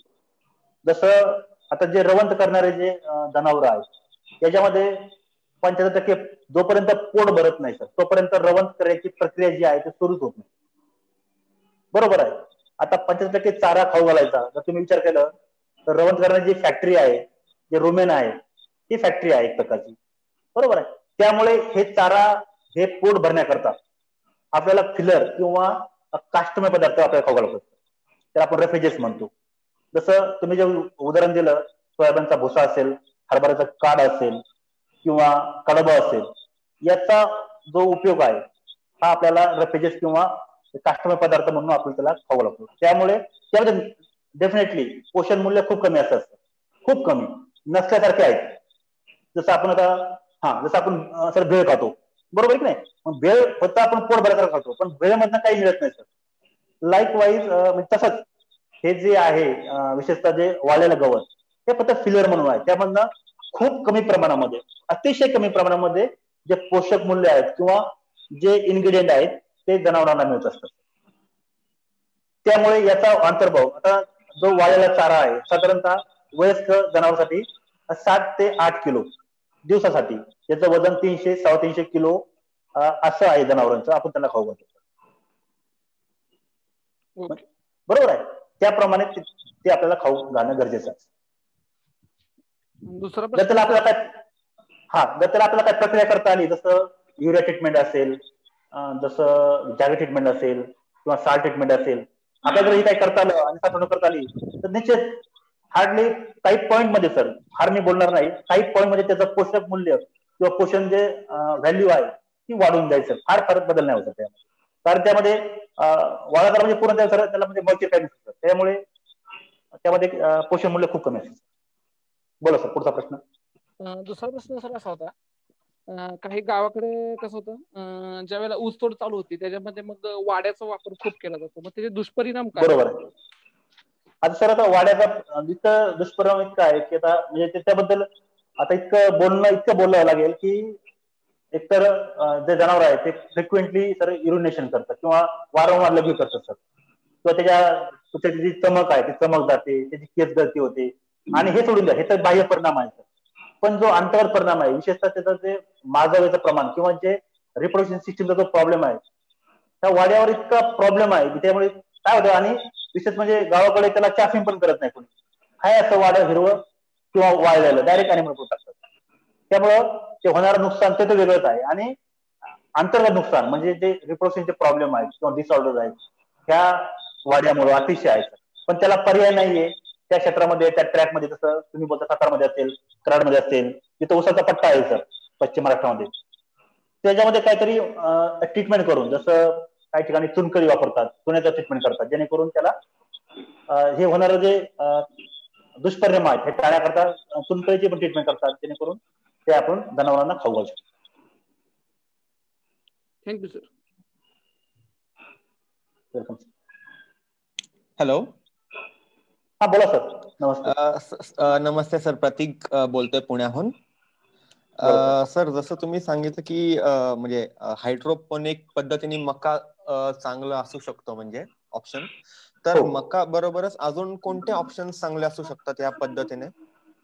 जसं आता जे रवंत करणारे जे जनावर आहेत याच्यामध्ये 75% जोपर्यंत पोट भरत नाही सर तोपर्यंत रवंत करायची प्रक्रिया जी आहे ती सुरूच होत नाही. बरोबर आहे. आता 75% चारा खाऊ घालायचा जर तुम्ही विचार केला तर रवंत करण्याची जी फॅक्टरी आहे, जे रुमेन आहे, ती फॅक्टरी आहे एक प्रकारची. बरोबर आहे. त्यामुळे हे चारा हे पोट भरण्याकरता आपल्याला फिलर किंवा काष्टमय पदार्थ आपल्याला खाऊ घालत असतात, त्याला आपण रेफ्रिजरेट म्हणतो. जसं तुम्ही जे उदाहरण दिलं, सोयाबीनचा भुसा असेल, हरभऱ्याचा काड असेल किंवा कडबा असेल, याचा जो उपयोग आहे हा आपल्याला रेफ्रिजरेट किंवा काष्टमय पदार्थ म्हणून आपण त्याला खाऊ लागतो. त्यामुळे त्यामध्ये डेफिनेटली पोषण मूल्य खूप कमी असतं, खूप कमी नसल्यासारखे आहेत. जसं आपण आता जसं आपण सर भेळ खातो, बरोबर की नाही? मग भेळ फक्त आपण पोट भरायला खातो, पण भेळमधनं काही मिळत नाही सर. लाईकवाईज तसंच हे जे आहे विशेषतः जे वाळलेलं गवत हे फक्त फिलर म्हणून आहे. त्यामधनं खूप कमी प्रमाणामध्ये, अतिशय कमी प्रमाणामध्ये जे पोषक मूल्य आहेत किंवा जे इन्ग्रेडियंट आहेत ते जनावरांना मिळत असतात. त्यामुळे याचा अंतर्भाव, आता जो वाळलेला चारा आहे साधारणतः वयस्क जनावरांसाठी 7 ते 8 किलो दिवसासाठी, त्याचं वजन 300-350 किलो असं आहे जनावरांचं, आपण त्यांना खाऊ घालतो. बरोबर आहे. त्याप्रमाणे ते आपल्याला खाऊ घालणं गरजेचं आहे. जर त्याला आपल्याला काय प्रक्रिया करता आली, जसं युरिया ट्रीटमेंट असेल, जसं जॅग ट्रीटमेंट असेल किंवा साल ट्रीटमेंट असेल, आपल्याला जर ही काही करता आलं आणि साठवणूक करता आली तर निश्चित हार्डली काही पॉईंट मध्ये सर, फार मी बोलणार नाही, काही पॉईंट मध्ये त्याचं पोषक मूल्य किंवा पोषण जे व्हॅल्यू आहे ती वाढून जायचं. फार फरक बदल नाही होता त्यामध्ये, कारण त्यामध्ये वाळाचा म्हणजे पूर्ण त्याला म्हणजे मल्टी टाईम असतं, त्यामुळे त्यामध्ये पोषण मूल्य खूप कमी असतं. बोला सर, पुढचा प्रश्न. दुसरा प्रश्न सर असा होता, काही गावाकडे कसं होतं, ज्या वेळेला ऊसतोड चालू होती त्याच्यामध्ये मग वाड्याचा वापर खूप केला जातो, मग त्याचे दुष्परिणाम काय? बरोबर आहे. आता सर आता वाड्याचा इतकं दुष्परिणाम इतका आहे की आता म्हणजे त्याबद्दल आता इतकं बोलावं लागेल की एकतर जे जनावर आहे ते फ्रिक्वेंटली सर युरिनेशन करतात किंवा वारंवार लघवी करतात सर, किंवा त्याची जी चमक आहे ती चमक जाते, त्याची केस गळती होते. आणि हे सोडून द्या, हे तर बाह्य परिणाम आहे सर. पण जो अंतर्गत परिणाम आहे, विशेषतः त्याचं जे माजवेचं प्रमाण किंवा जे रिप्रोडक्शन सिस्टीमचा जो प्रॉब्लेम आहे, त्या वाड्यावर इतका प्रॉब्लेम आहे की त्यामुळे काय होतं. आणि विशेष म्हणजे गावाकडे त्याला चाफिंग पण करत नाही कोणी, हाय असं वाडं हिरवं किंवा वाळलेलं डायरेक्ट अॅनिमल करून टाकतात. त्यामुळं ते होणारं नुकसान ते तर वेगळंच आहे. आणि अंतर्गत नुकसान म्हणजे जे रिप्रोडक्शनचे प्रॉब्लेम आहेत किंवा डिसऑर्डर आहेत त्या वाड्यामुळे अतिशय आहे. पण त्याला पर्याय नाहीये. त्या क्षेत्रामध्ये त्या ट्रॅकमध्ये जसं तुम्ही बोलता सातारमध्ये असेल, कराडमध्ये असेल, तिथं ऊसाचा पट्टा आहे सर पश्चिम महाराष्ट्रामध्ये, त्याच्यामध्ये काहीतरी ट्रीटमेंट करून, जसं काही ठिकाणी चुनखडी वापरतात, चुन्याचं ट्रीटमेंट करतात, जेणेकरून त्याला हे होणारं जे दुष्परिणाम आहेत हे टाळण्याकरता चुनखडीची पण ट्रीटमेंट करतात, जेणेकरून ते आपण जनावरांना खाऊ घालू शकतो. Thank you sir. वेलकम. हॅलो. हा बोला सर. नमस्ते. नमस्ते सर, प्रतीक बोलतोय पुण्याहून. सर जसं तुम्ही सांगितलं की म्हणजे हायड्रोपोनिक पद्धतीने मका चांगलं असू शकतो म्हणजे ऑप्शन, तर मका बरोबरच अजून कोणते ऑप्शन चांगले असू शकतात या पद्धतीने?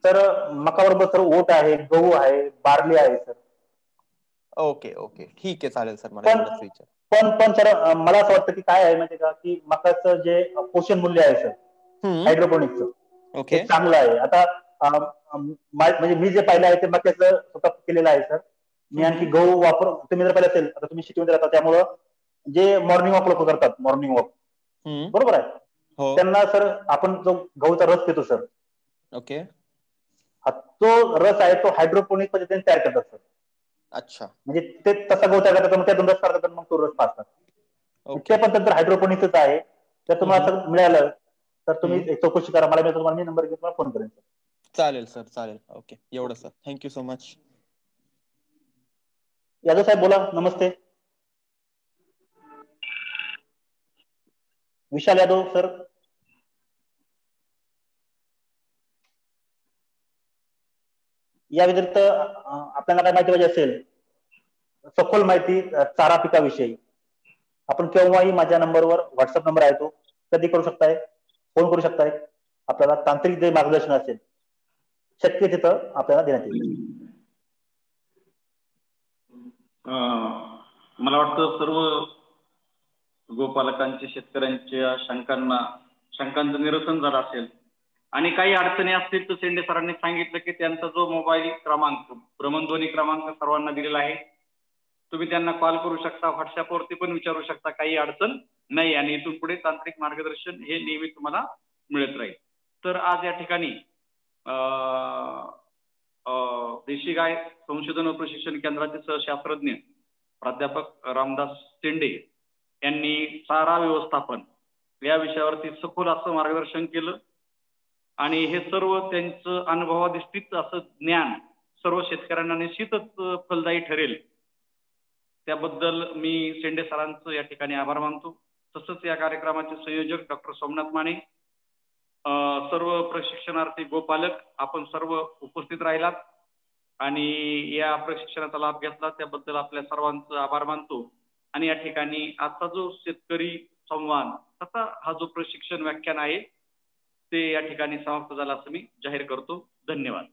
तर मका बरोबर सर ओट आहे, गहू आहे, बार्ली आहे सर. ओके ओके ठीक आहे, चालेल सर. मला एवढंच विचार. पण सर मला असं वाटतं की काय आहे माहिती का, की मकाचं जे पोषण मूल्य आहे सर हायड्रोपोनिकचं, ओके, ते चांगलं आहे. आता म्हणजे मी जे पाहिलं आहे ते मक्याचं स्वतः केलेलं आहे सर. मी आणखी गहू तुम्ही जर पाहिलं असेल, आता तुम्ही सिटीमध्ये राहता त्यामुळं जे मॉर्निंग वॉक लोक करतात, मॉर्निंग वॉक बरोबर आहे, त्यांना सर आपण जो गहूचा रस पितो सर, ओके, तो रस आहे तो हायड्रोपोनिक पद्धतीने तयार करतात सर. अच्छा, म्हणजे ते तसा गहू तयार करतात, मग त्यातून रस काढतात, मग तो रस पाजतात. ते पण तर हायड्रोपोनिकच आहे. जर तुम्हाला असं मिळालं तर तुम्ही चौकशी करा, मला तुम्हाला मी नंबर घेऊन तुम्हाला फोन करेन सर. चालेल सर, चालेल. ओके, एवढं sir. Thank you so much. Yadav साहेब बोला. नमस्ते. विशाल यादव सर. या व्यतिरिक्त आपल्याला काय माहिती पाहिजे असेल, सखोल माहिती चारा पिकाविषयी, आपण केव्हाही माझ्या नंबरवर, व्हॉट्सअप नंबर आहे तो, कधी करू शकताय, फोन करू शकताय. आपल्याला तांत्रिक जे मार्गदर्शन असेल शक्य तिथं आपल्याला देण्यात येईल. मला वाटतं सर्व गोपालकांच्या, शेतकऱ्यांच्या शंकांचं निरसन झालं असेल. आणि काही अडचणी असतील तर शेंडे सरांनी सांगितलं की त्यांचा जो मोबाईल क्रमांक, भ्रमणध्वनी क्रमांक सर्वांना दिलेला आहे. तुम्ही त्यांना कॉल करू शकता, व्हॉट्सअपवरती पण विचारू शकता, काही अडचण नाही. आणि इथून पुढे तांत्रिक मार्गदर्शन हे नेहमी तुम्हाला मिळत राहील. तर आज या ठिकाणी देशी गाय संशोधन व प्रशिक्षण केंद्राचे सहशास्त्रज्ञ प्राध्यापक रामदास शेंडे यांनी चारा व्यवस्थापन या विषयावरती सखोल असं मार्गदर्शन केलं. आणि हे सर्व त्यांचं अनुभवाधिष्ठित असं ज्ञान सर्व शेतकऱ्यांना निश्चितच फलदायी ठरेल. त्याबद्दल मी शेंडे सरांचं या ठिकाणी आभार मानतो. तसंच या कार्यक्रमाचे संयोजक डॉक्टर सोमनाथ माने, सर्व प्रशिक्षणार्थी गोपालक, आपण सर्व उपस्थित राहिलात आणि या प्रशिक्षणाचा लाभ घेतला त्याबद्दल आपल्या सर्वांचं आभार मानतो. आणि या ठिकाणी आजचा जो शेतकरी संवाद तसा हा जो प्रशिक्षण व्याख्यान आहे ते या ठिकाणी समाप्त झाला असं मी जाहीर करतो. धन्यवाद.